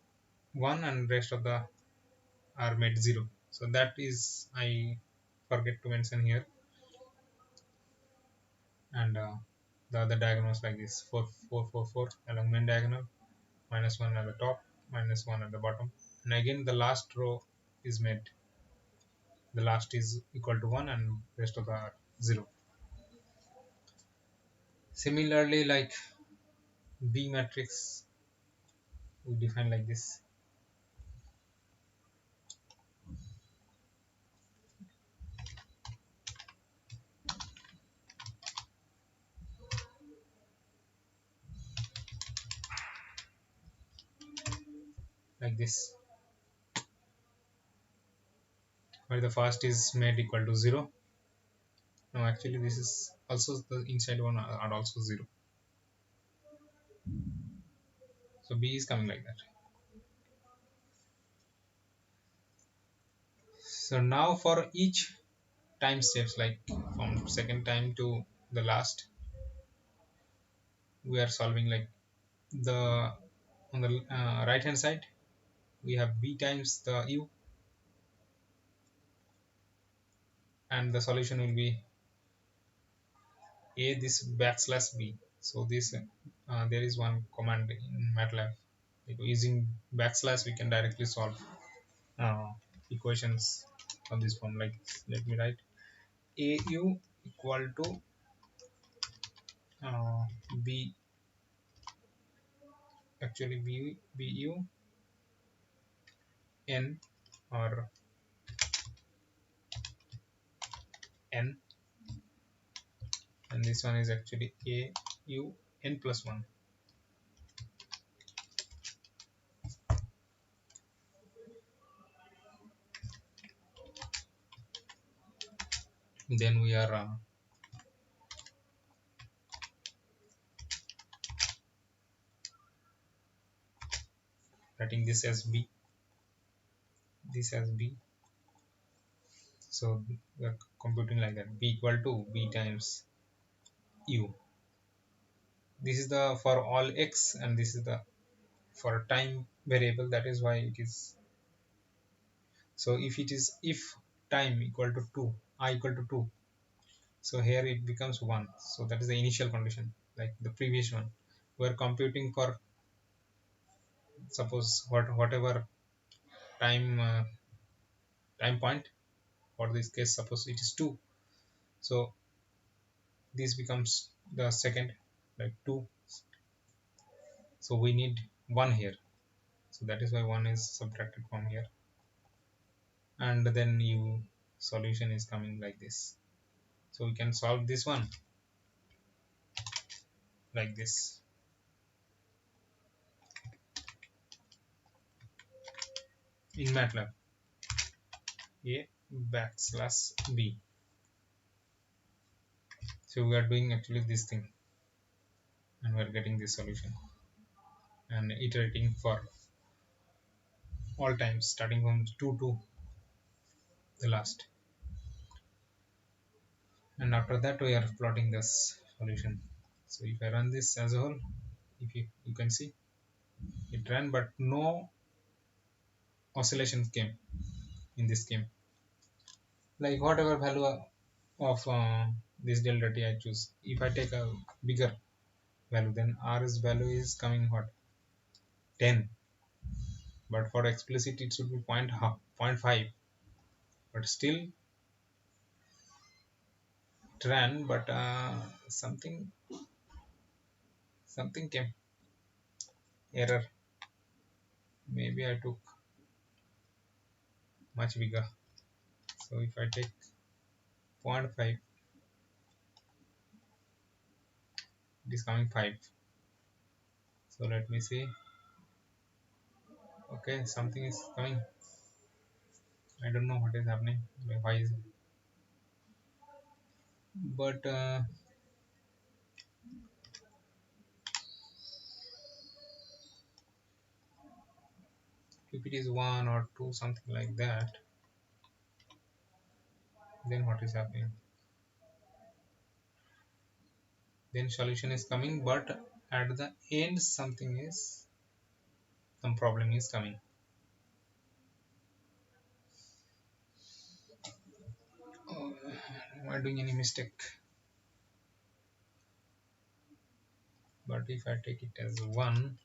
1, and rest of the are made 0. So that is, I forget to mention here. And the other diagonals like this: 4 4 4 4 along main diagonal, minus 1 at the top, minus 1 at the bottom, and again the last row is made, the last is equal to 1, and rest of the are 0. Similarly, like B matrix, we define like this. like this, where the first is made equal to 0. No, actually this is also the inside one are also 0. So B is coming like that. So now for each time steps, like from second time to the last, we are solving like the on the right hand side we have b times the u, and the solution will be a this backslash b. So this there is one command in MATLAB, like using backslash we can directly solve equations of this form. Like let me write au equal to uh, b, actually b bu n, or n, and this one is actually a u n plus 1. Then we are writing this as b, this as b. So we are computing like that, b equal to b times u. This is the for all x, and this is the for time variable, that is why it is. So if it is, if time equal to 2, I equal to 2, so here it becomes 1. So that is the initial condition, like the previous one. We are computing for, suppose whatever time time point. For this case, suppose it is 2, so this becomes the second, like 2. So we need 1 here, so that is why 1 is subtracted from here, and then you solution is coming like this. So we can solve this one like this. In MATLAB, a backslash b. So we are doing actually this thing, and we are getting this solution and iterating for all times starting from 2 to the last. And after that we are plotting this solution. So if I run this as a whole, if you can see it ran, but no oscillations came in this game. Like whatever value of this delta t I choose, if I take a bigger value, then r's value is coming what, 10, but for explicit it should be point 0.5, but still it ran, but something came, error. Maybe I took much bigger. So if I take 0.5, it is coming 5. So let me see. Okay, something is coming. I don't know what is happening, why is it, but if it is 1 or 2, something like that, then what is happening, then solution is coming, but at the end some problem is coming. Oh, am I doing any mistake? But if I take it as 1,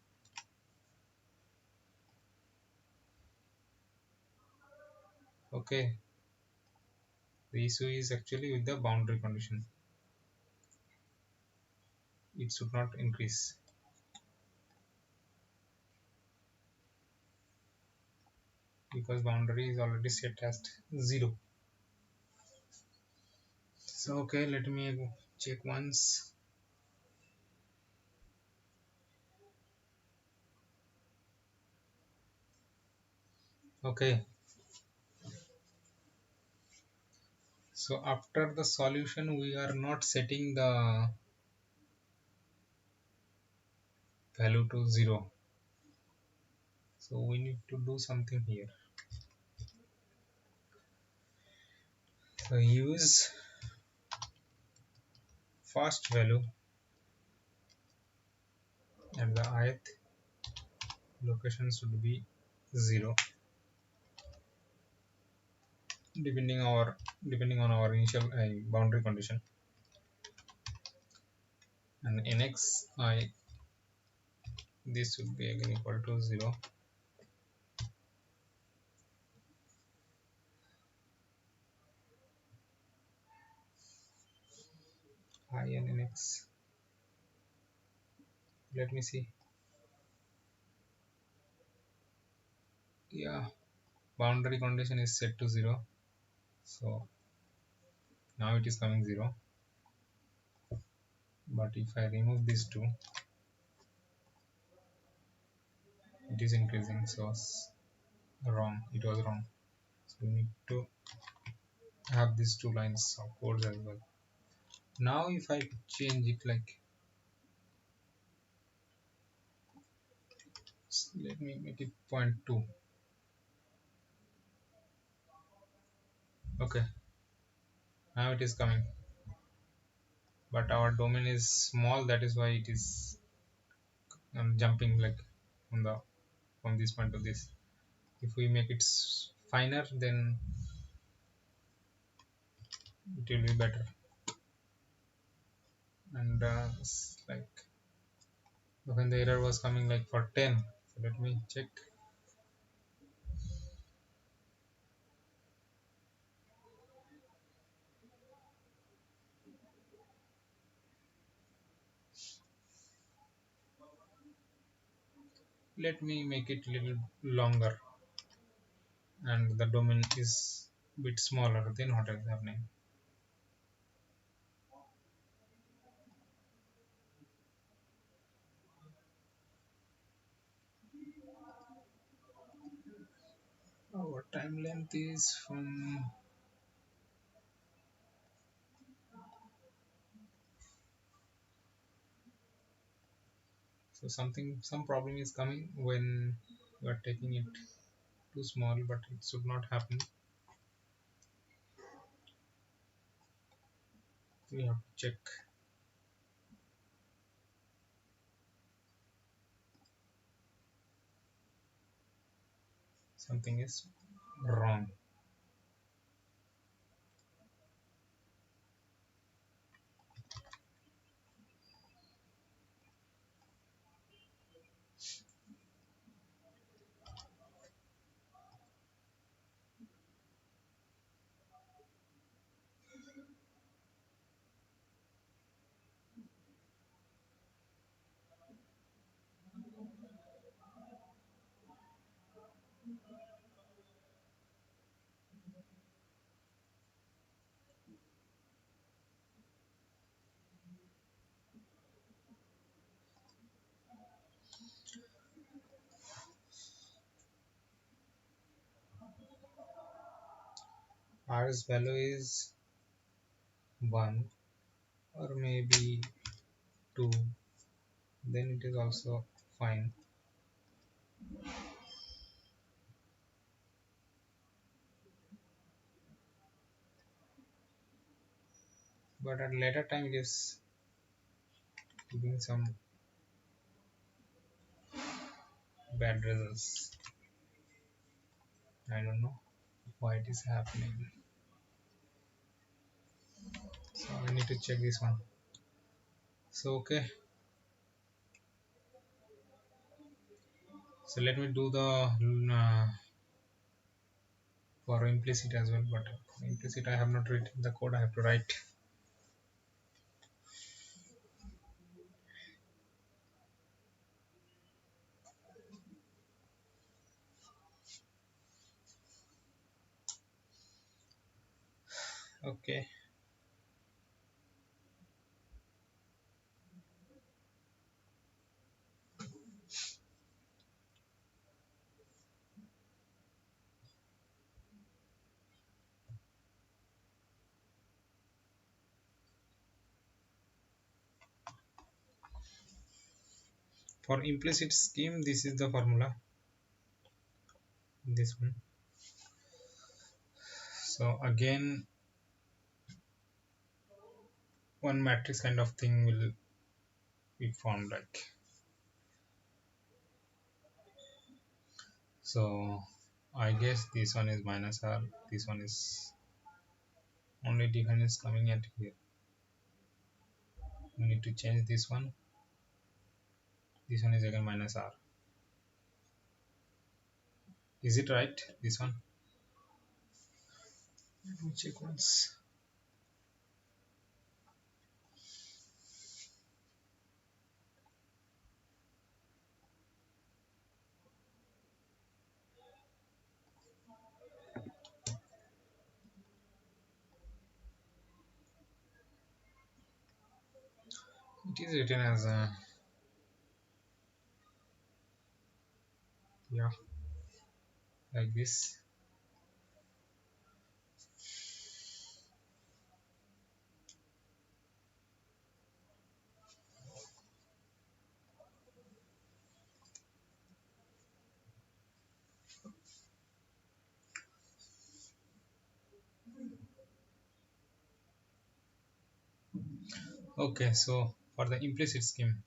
okay, the issue is actually with the boundary condition. It should not increase, because boundary is already set as 0. So okay, let me check once. Okay, so after the solution we are not setting the value to 0, so we need to do something here. So use first value and the ith location should be 0, depending on our initial boundary condition, and nxi this should be again equal to 0. I and nx, let me see. Yeah, boundary condition is set to 0, so now it is coming 0. But if I remove these two, it is increasing, so wrong, it was wrong. So we need to have these two lines of codes as well. Now if I change it like, let me make it 0.2. Okay, now it is coming, but our domain is small, that is why it is jumping like from this point to this. If we make it finer, then it will be better. And like when the error was coming like for 10, so let me check. Let me make it little longer, and the domain is bit smaller, then what is happening. Our time length is from, so some problem is coming when you are taking it too small, but it should not happen. We have to check something is wrong. R's value is 1 or maybe 2, then it is also fine. But at later time it is giving some bad results. I don't know why it is happening. So I need to check this one. So okay, so let me do the for implicit as well, but implicit I have not written the code, I have to write. Okay, For implicit scheme, this is the formula, this one. So again, one matrix kind of thing will be formed, like so. I guess this one is minus r, this one is only difference coming at here. We need to change this one. This one is again minus r. Is it right, this one? Let me check once. It is written as yeah, like this. Okay, so for the implicit scheme,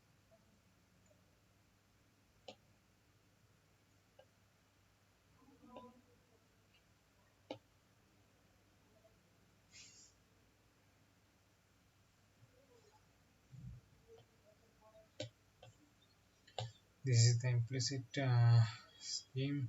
this is the implicit scheme.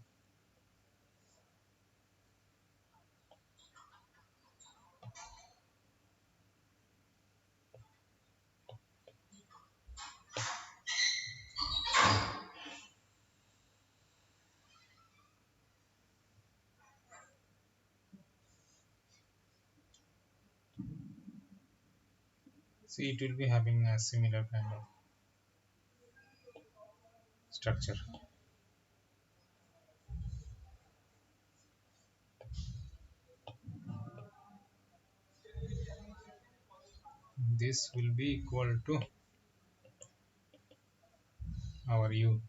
See, it will be having a similar kind of structure. This will be equal to our u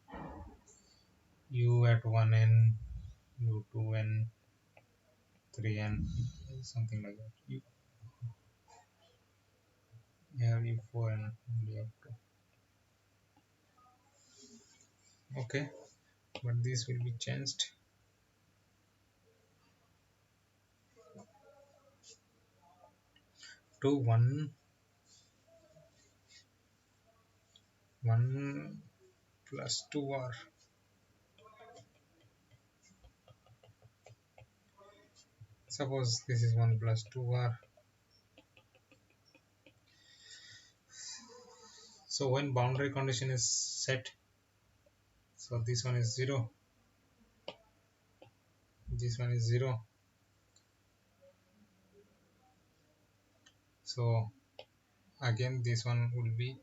at 1n, u 2n, 3n, something like that. Here u 4n only up to. Okay, but this will be changed to 1 plus 2r. Suppose this is 1 plus 2r. So when boundary condition is set, so this one is 0, this one is 0, so again this one will be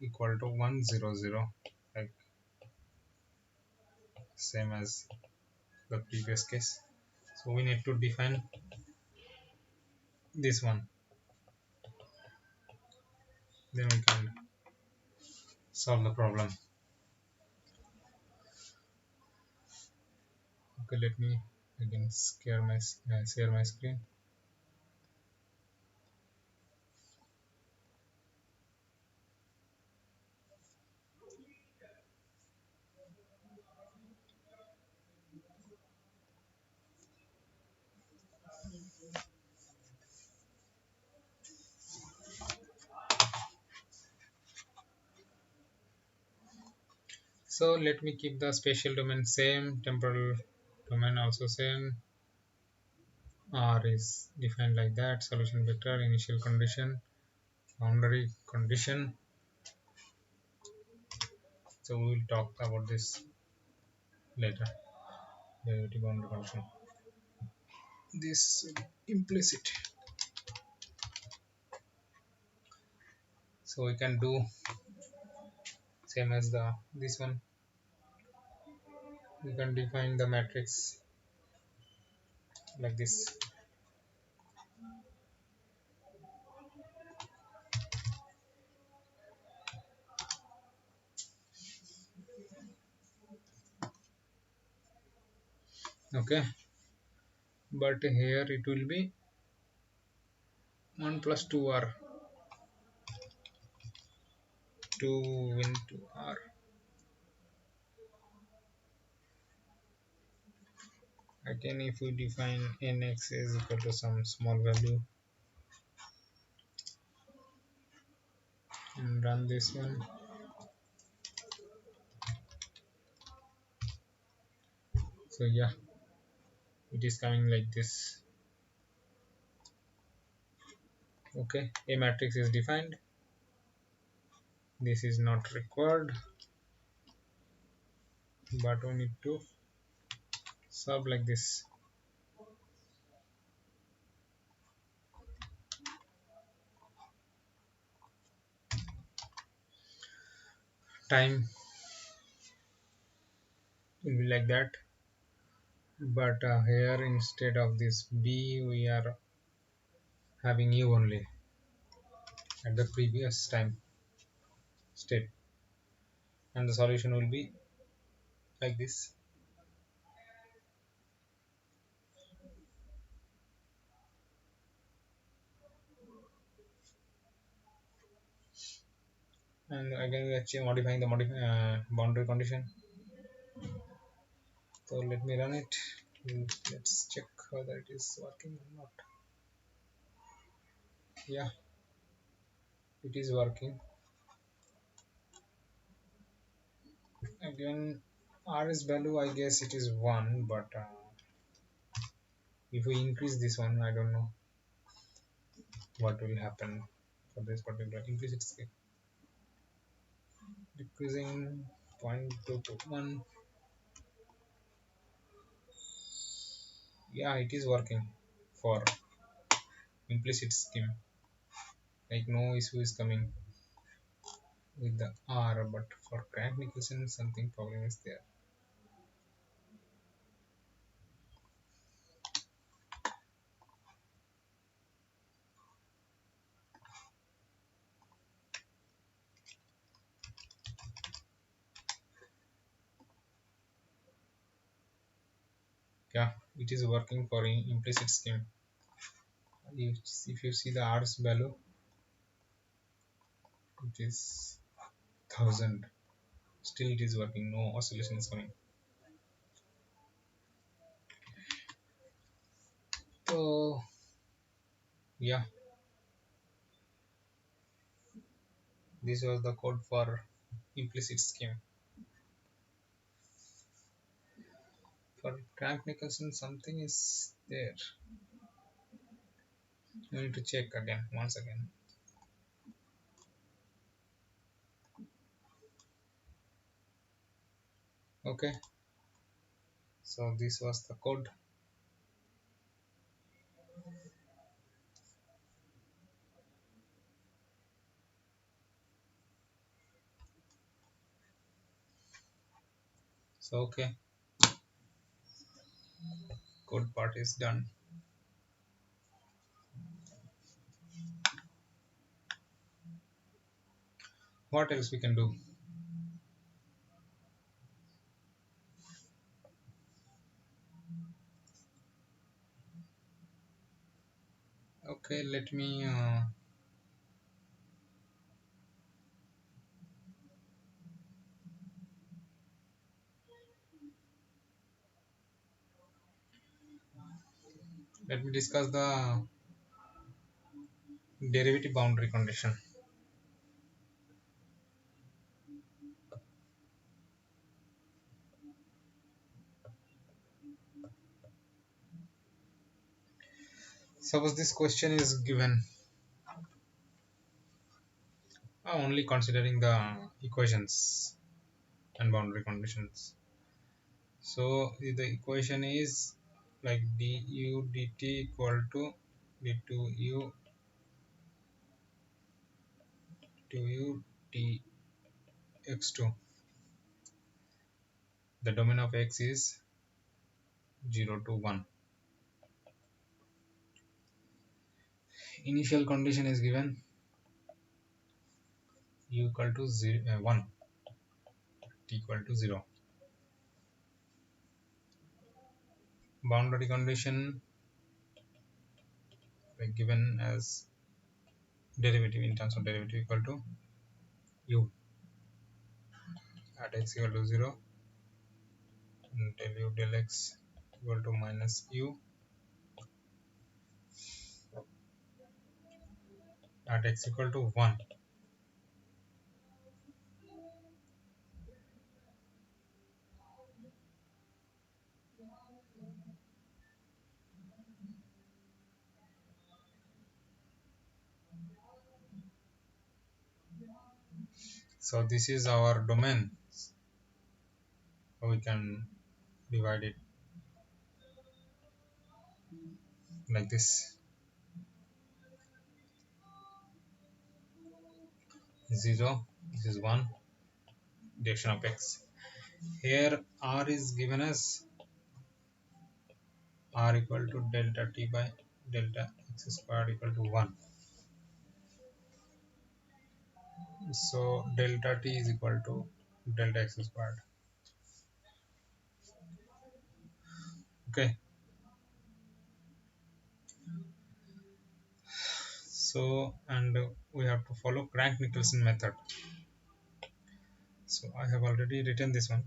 equal to 1 0 0, like same as the previous case. So we need to define this one, then we can solve the problem. Okay, let me again share my screen. So let me keep the spatial domain same, temporal domain also same. R is defined like that: solution vector, initial condition, boundary condition. So we will talk about this later. Derivative boundary condition. This implicit. So we can do same as the this one. We can define the matrix like this. Okay, but here it will be 1 plus 2 r, 2 into r. Again, if we define nx is equal to some small value and run this one, so yeah, it is coming like this. Okay, a matrix is defined. This is not required, but we need to solve like this. Time will be like that, but here instead of this b we are having u only at the previous time step, and the solution will be like this. And again we are modifying the boundary condition. So let me run it. Let's check whether it is working or not. Yeah, it is working. Again, rs value I guess it is 1, but if we increase this one, I don't know what will happen for this particular implicit scale. Decreasing 0.221. Yeah, it is working for implicit scheme, like no issue is coming with the r, but for crank Nicolson something problem is there. Yeah, it is working for implicit scheme. If you see the r's value, it is 1000. Still it is working, no oscillation is coming. So yeah, this was the code for implicit scheme. For crank Nicolson something is there. We need to check again once again. Okay, so this was the code. So okay, code part is done. What else we can do? Okay, let me discuss the derivative boundary condition. Suppose this question is given, only considering the equations and boundary conditions. So the equation is like du dt equal to d2u dx2. The domain of x is 0 to 1. Initial condition is given u equal to 1, t equal to 0. boundary condition like given as derivative in terms of derivative equal to u at x equal to 0 and del u del x equal to minus u at x equal to 1. So this is our domain. So we can divide it like this: 0, this is 1, direction of x. Here r is given as r equal to delta t by delta x squared equal to 1. So delta t is equal to delta x squared. Okay. So and we have to follow Crank-Nicolson method. So I have already written this one.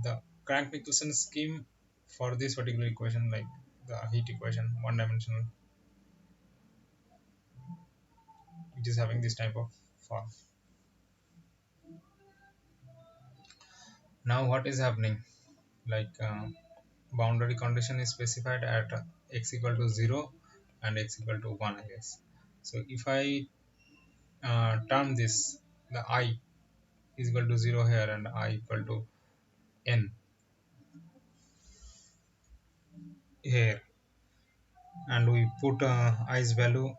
The Crank-Nicolson scheme for this particular equation, like the heat equation, one dimensional, it is having this type of form. Now what is happening? Like boundary condition is specified at x equal to 0 and x equal to 1, I guess. So if I term this, the I is equal to 0 here and I equal to n here, and we put i's value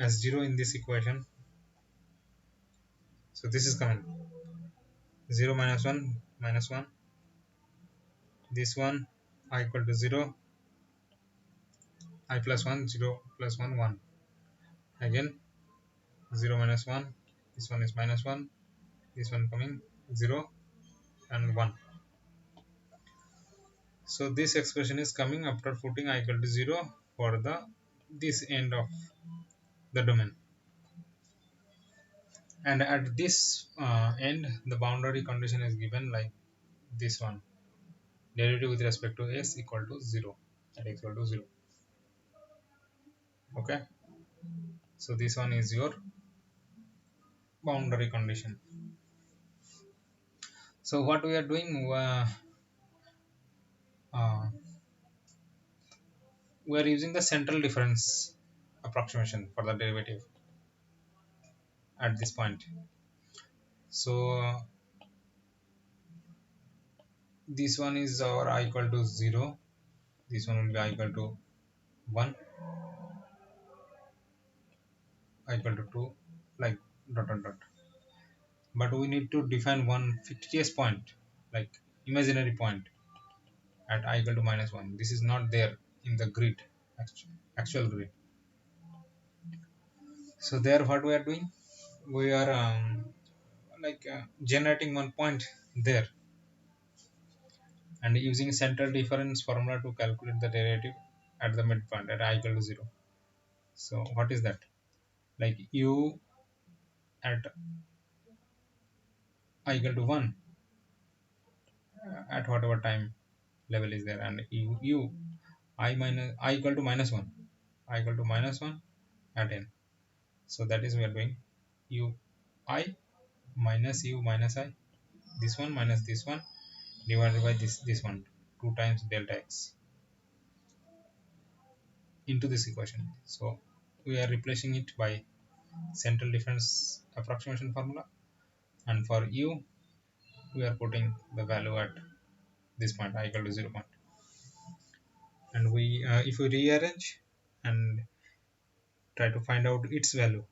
as 0 in this equation. So this is coming 0 minus 1 minus 1, this one I equal to 0, I plus 1, 0 plus 1, 1, again 0 minus 1, this one is minus 1, this one coming 0 and 1. So this expression is coming after putting I equal to 0 for the this end of the domain, and at this end the boundary condition is given like this one: derivative with respect to s equal to 0 at x equal to 0. Okay, so this one is your boundary condition. So what we are doing, uh, we are using the central difference approximation for the derivative at this point. So this one is our I equal to 0, this one will be I equal to 1, I equal to 2, like dot dot dot. But we need to define one fictitious point, like imaginary point at I equal to minus 1. This is not there in the grid, actual grid. So there what we are doing, we are like generating one point there and using central difference formula to calculate the derivative at the midpoint at I equal to 0. So what is that? Like u at I equal to 1 at whatever time level is there, and u I minus I equal to minus 1, I equal to minus 1 at n. So that is we are doing u I minus u minus I, this one minus this one divided by this one, 2 times delta x into this equation. So we are replacing it by central difference approximation formula, and for u we are putting the value at this point I equal to 0 point, and we if we rearrange and try to find out its value,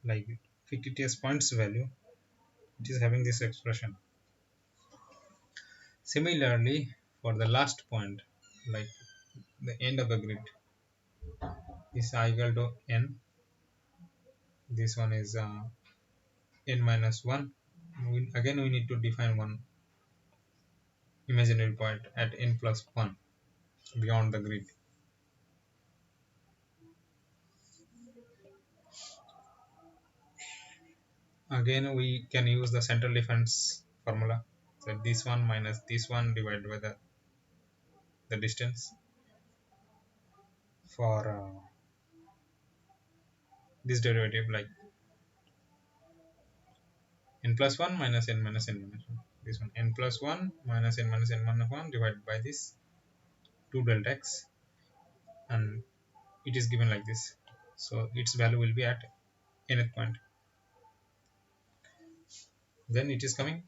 like fictitious points value, it is having this expression. Similarly for the last point, like the end of the grid is I equal to n, this one is n minus 1. Again we need to define one imaginary point at n plus 1. beyond the grid. Again, we can use the central difference formula. So this one minus this one divided by the distance for this derivative, like n plus 1 minus n minus n minus 1. This one n plus 1 minus n minus 1 divided by this 2 delta x, and it is given like this. So its value will be at nth point. Then it is coming,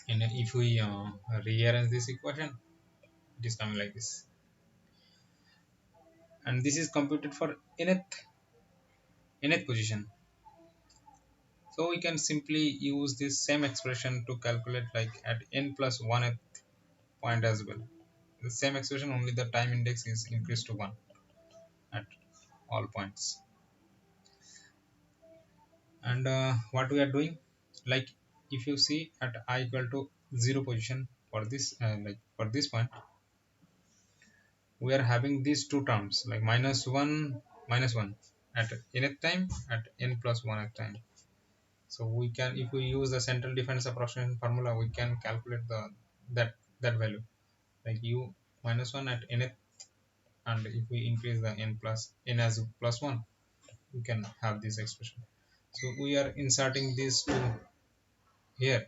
and if we rearrange this equation, it is coming like this. And this is computed for nth position. So we can simply use this same expression to calculate like at n plus 1th point as well. The same expression, only the time index is increased to 1 at all points. And what we are doing, like if you see at I equal to 0 position for this like for this point, we are having these two terms like minus 1 at nth time, at n plus 1th time. So we can, if we use the central difference approximation formula, we can calculate the that value like u minus 1 at nth, and if we increase the n as plus 1, we can have this expression. So we are inserting these two here,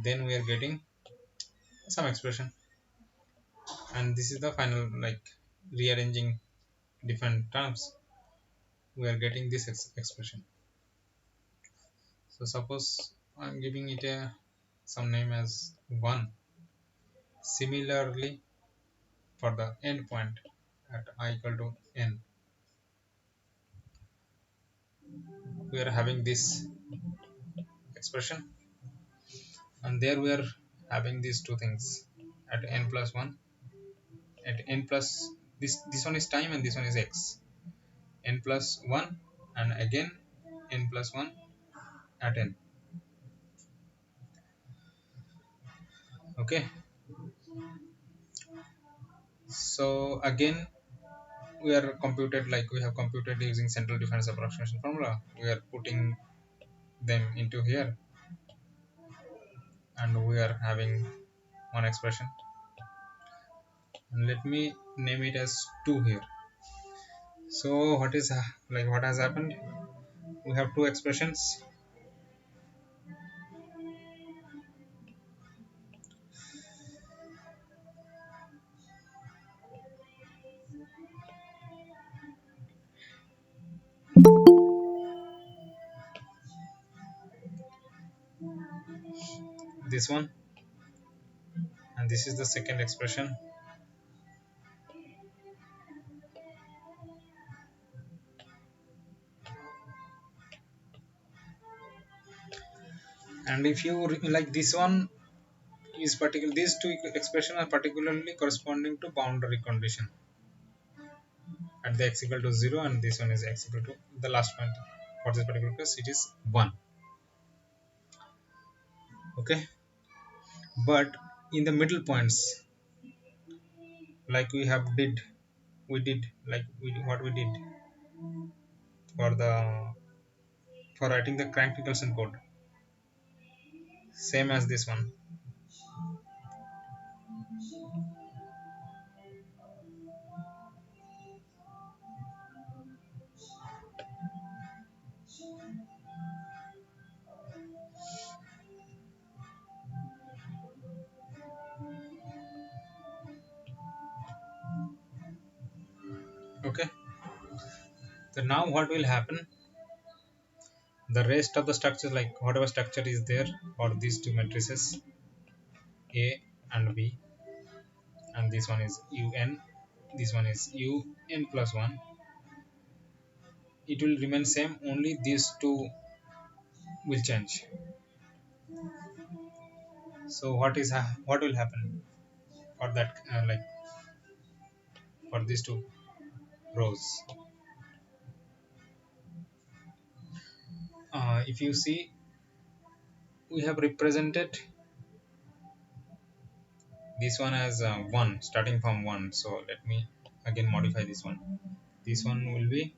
then we are getting some expression, and this is the final, like rearranging different terms, we are getting this expression. So suppose I'm giving it a some name as 1. Similarly, for the end point at I equal to n, we are having this expression, and there we are having these two things at n plus 1, at n plus this one is time and this one is x, n plus 1, and again n plus 1 at n. Okay, so again we are computed, like we have computed using central difference approximation formula, we are putting them into here, and we are having one expression, and let me name it as 2 here. So what is like what has happened, we have two expressions. This one, and this is the second expression. And if you like this one is particular, these two expressions are particularly corresponding to boundary condition at the x equal to 0, and this one is x equal to the last point. For this particular case it is 1. Okay, but in the middle points, like we did like what we did for the for writing the crank Nicolson code, same as this one. Okay, so now what will happen, the rest of the structure, like whatever structure is there for these two matrices A and B, and this one is un, this one is un plus 1, it will remain same, only these two will change. So what will happen for that like for these two rows, if you see, we have represented This one has 1 starting from 1, so let me again modify this one. This one will be,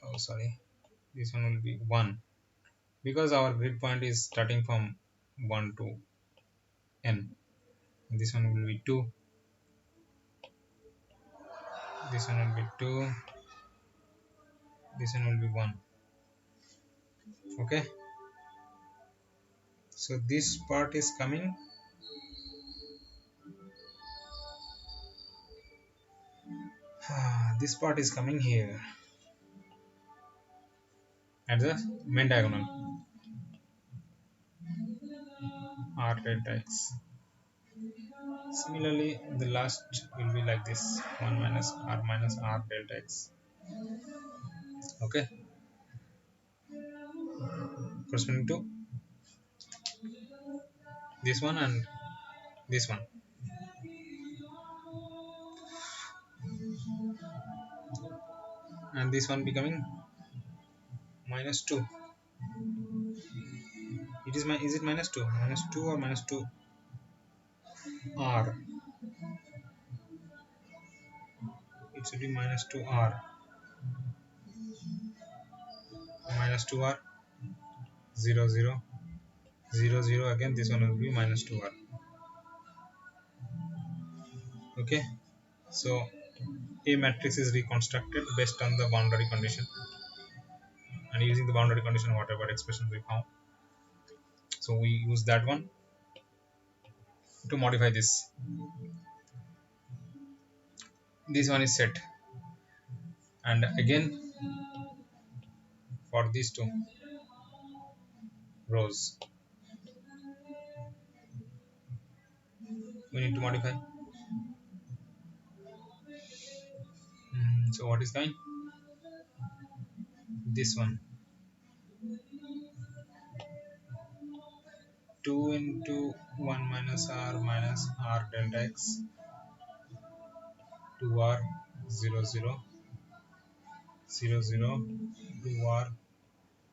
oh sorry, this one will be 1 because our grid point is starting from 1 to n. And this one will be 2, this one will be 2, this one will be 1. Okay, so this part is coming, this part is coming here at the main diagonal, r delta x. Similarly, the last will be like this, 1 minus r delta x. Okay, corresponding to this one and this one. And this one becoming minus 2. It is is it minus 2? Minus 2 or minus 2 r? It should be minus 2 r. Minus 2 r, 0 0 0 0. Again, this one will be minus 2 r. Okay, so a matrix is reconstructed based on the boundary condition, and using the boundary condition, whatever expression we found. So we use that one to modify this. This one is set, and again for these two rows we need to modify. So what is going? This one, 2 into 1 minus r delta x, 2r 0 0 0 0 2r,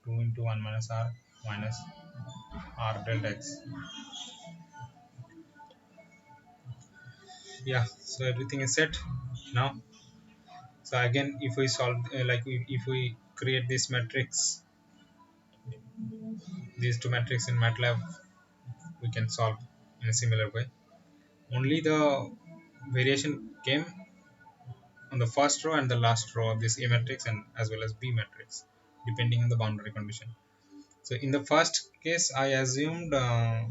2 into 1 minus r delta x. Yeah, so everything is set now. So again, if we solve if we create this matrix, these two matrices in MATLAB, we can solve in a similar way. Only the variation came on the first row and the last row of this A matrix and as well as B matrix, depending on the boundary condition. So in the first case, I assumed a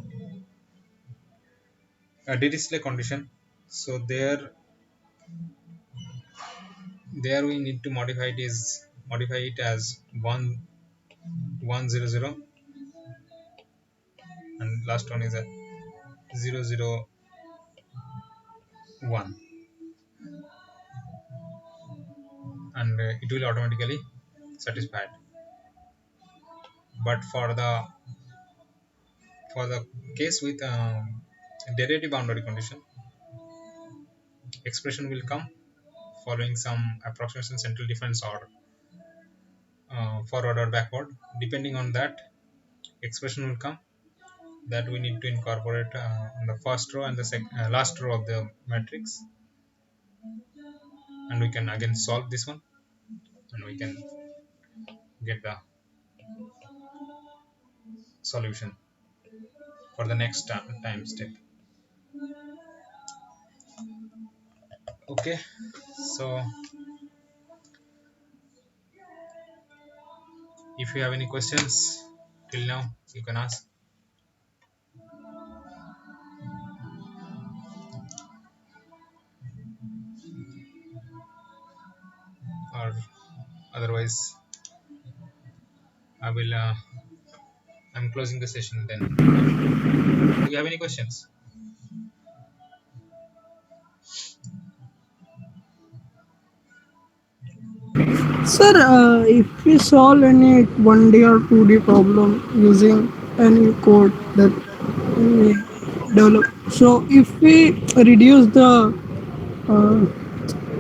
Dirichlet condition. So there we need to modify it as 1 1 0 0, and last one is a 0 0 1, and it will automatically satisfied. But for the case with derivative boundary condition, expression will come following some approximation central difference or forward or backward. Depending on that, expression will come that we need to incorporate on the first row and the last row of the matrix, and we can again solve this one, and we can get the solution for the next time step. Okay, so if you have any questions till now, you can ask, or otherwise I'm closing the session then. Do you have any questions? Sir, if we solve any 1D or 2D problem using any code that we develop, so if we reduce the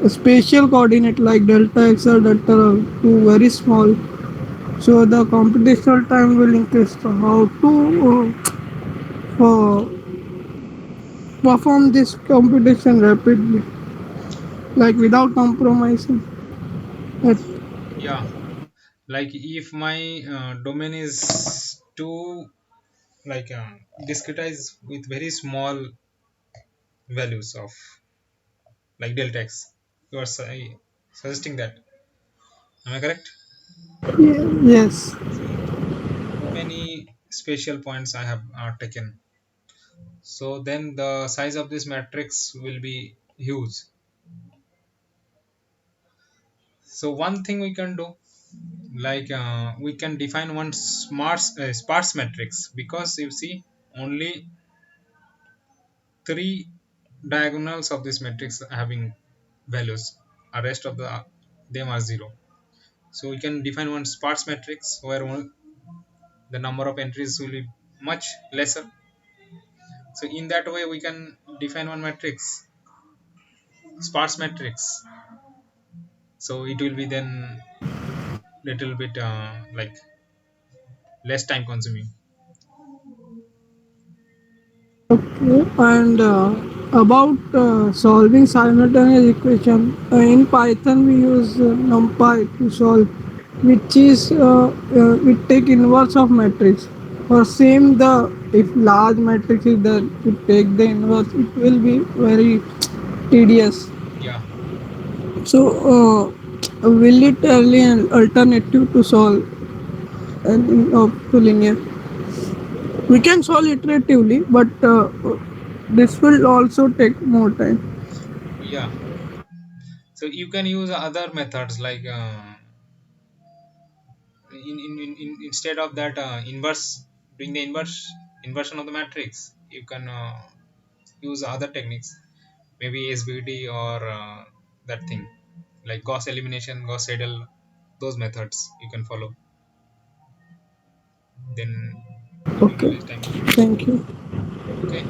spatial coordinate like delta x or delta to very small, So the computational time will increase. So how to perform this computation rapidly, like without compromising it. Yeah, like if my domain is too like discretized with very small values of like delta x, you are suggesting that, am I correct? Yes. So too many spatial points I have taken, so then the size of this matrix will be huge. So one thing we can do, like we can define one sparse matrix, because you see only three diagonals of this matrix having values, the rest of them are zero. So we can define one sparse matrix where the number of entries will be much lesser. So in that way we can define one matrix, sparse matrix. So it will be then little bit like less time consuming. Okay. And about solving simultaneous equation, in Python we use NumPy to solve, which is we take inverse of matrix. For same the if large matrix is there, to take the inverse, it will be very tedious. Yeah, So will it be an alternative to solve and to linear? We can solve iteratively, but this will also take more time. yeah. So you can use other methods like instead of that inverse, doing the inversion of the matrix, you can use other techniques, maybe SBD or that thing like Gauss elimination, Gauss Seidel, those methods you can follow. Then it will be Okay, less time consuming. thank you. Okay.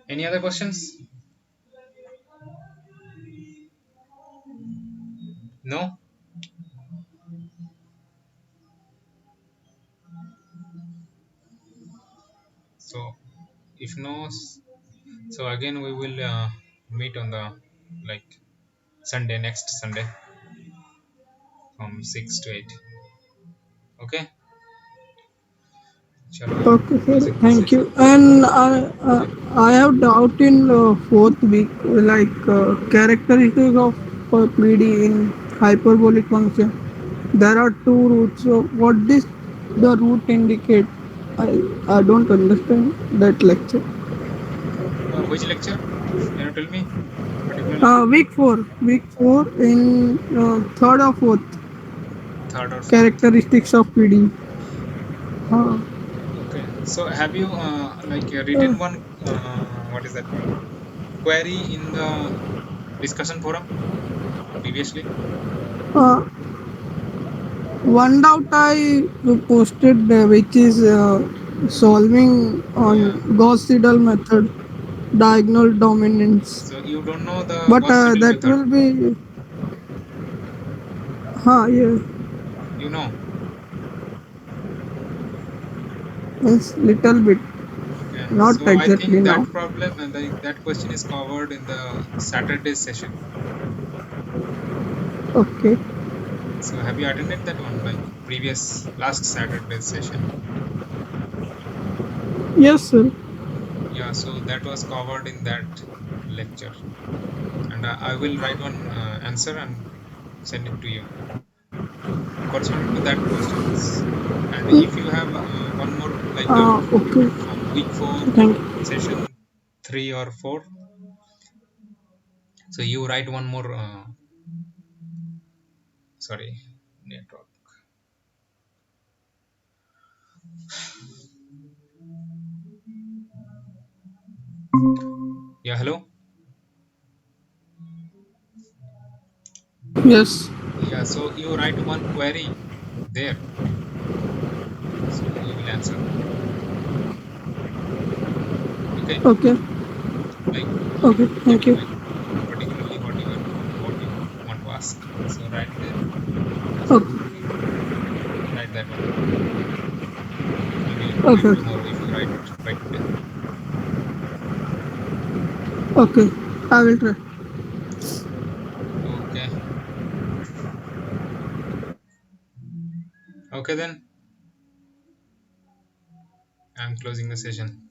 Any other questions? No. So if no, so again we will meet on the like Sunday, next Sunday from 6 to 8. Okay. Chalo, Okay, sir. closing this Thank session. you. And I have doubt in fourth week, like characteristics of PD in hyperbolic function. There are two roots. So what does the root indicate? I don't understand that lecture. Which lecture? Can you tell me particularly? Week four in third or fourth Third or fourth. characteristics of PD. Uh, Okay. So have you like uh, written one what is that query in the discussion forum previously? uh, One doubt I posted, which is solving Yeah. on Gauss-Seidel method, diagonal dominance. So you don't know the But Gauss-Seidel that method? will be, yeah, You know. it's little bit, Okay. not So I exactly think now. that problem that question is covered in the Saturday session. Okay. So have you attended that one like previous last Saturday session? Yes, sir. Yeah. So that was covered in that lecture, and I will write one answer and send it to you corresponding to that questions. And if you have one more like doubt Okay. from week 4 Thank you. session 3 or 4, so you write one more sorry, network. Yeah, hello. Yes. Yeah, so you write one query there, so we will answer. Okay, Okay. like Okay. tell Thank me you. like particularly what you want to ask. task. So write there, Okay. write that one. It will be Okay. quick Okay. tomorrow if you write by today. Okay. I will try. Okay. Okay then, I'm closing the session.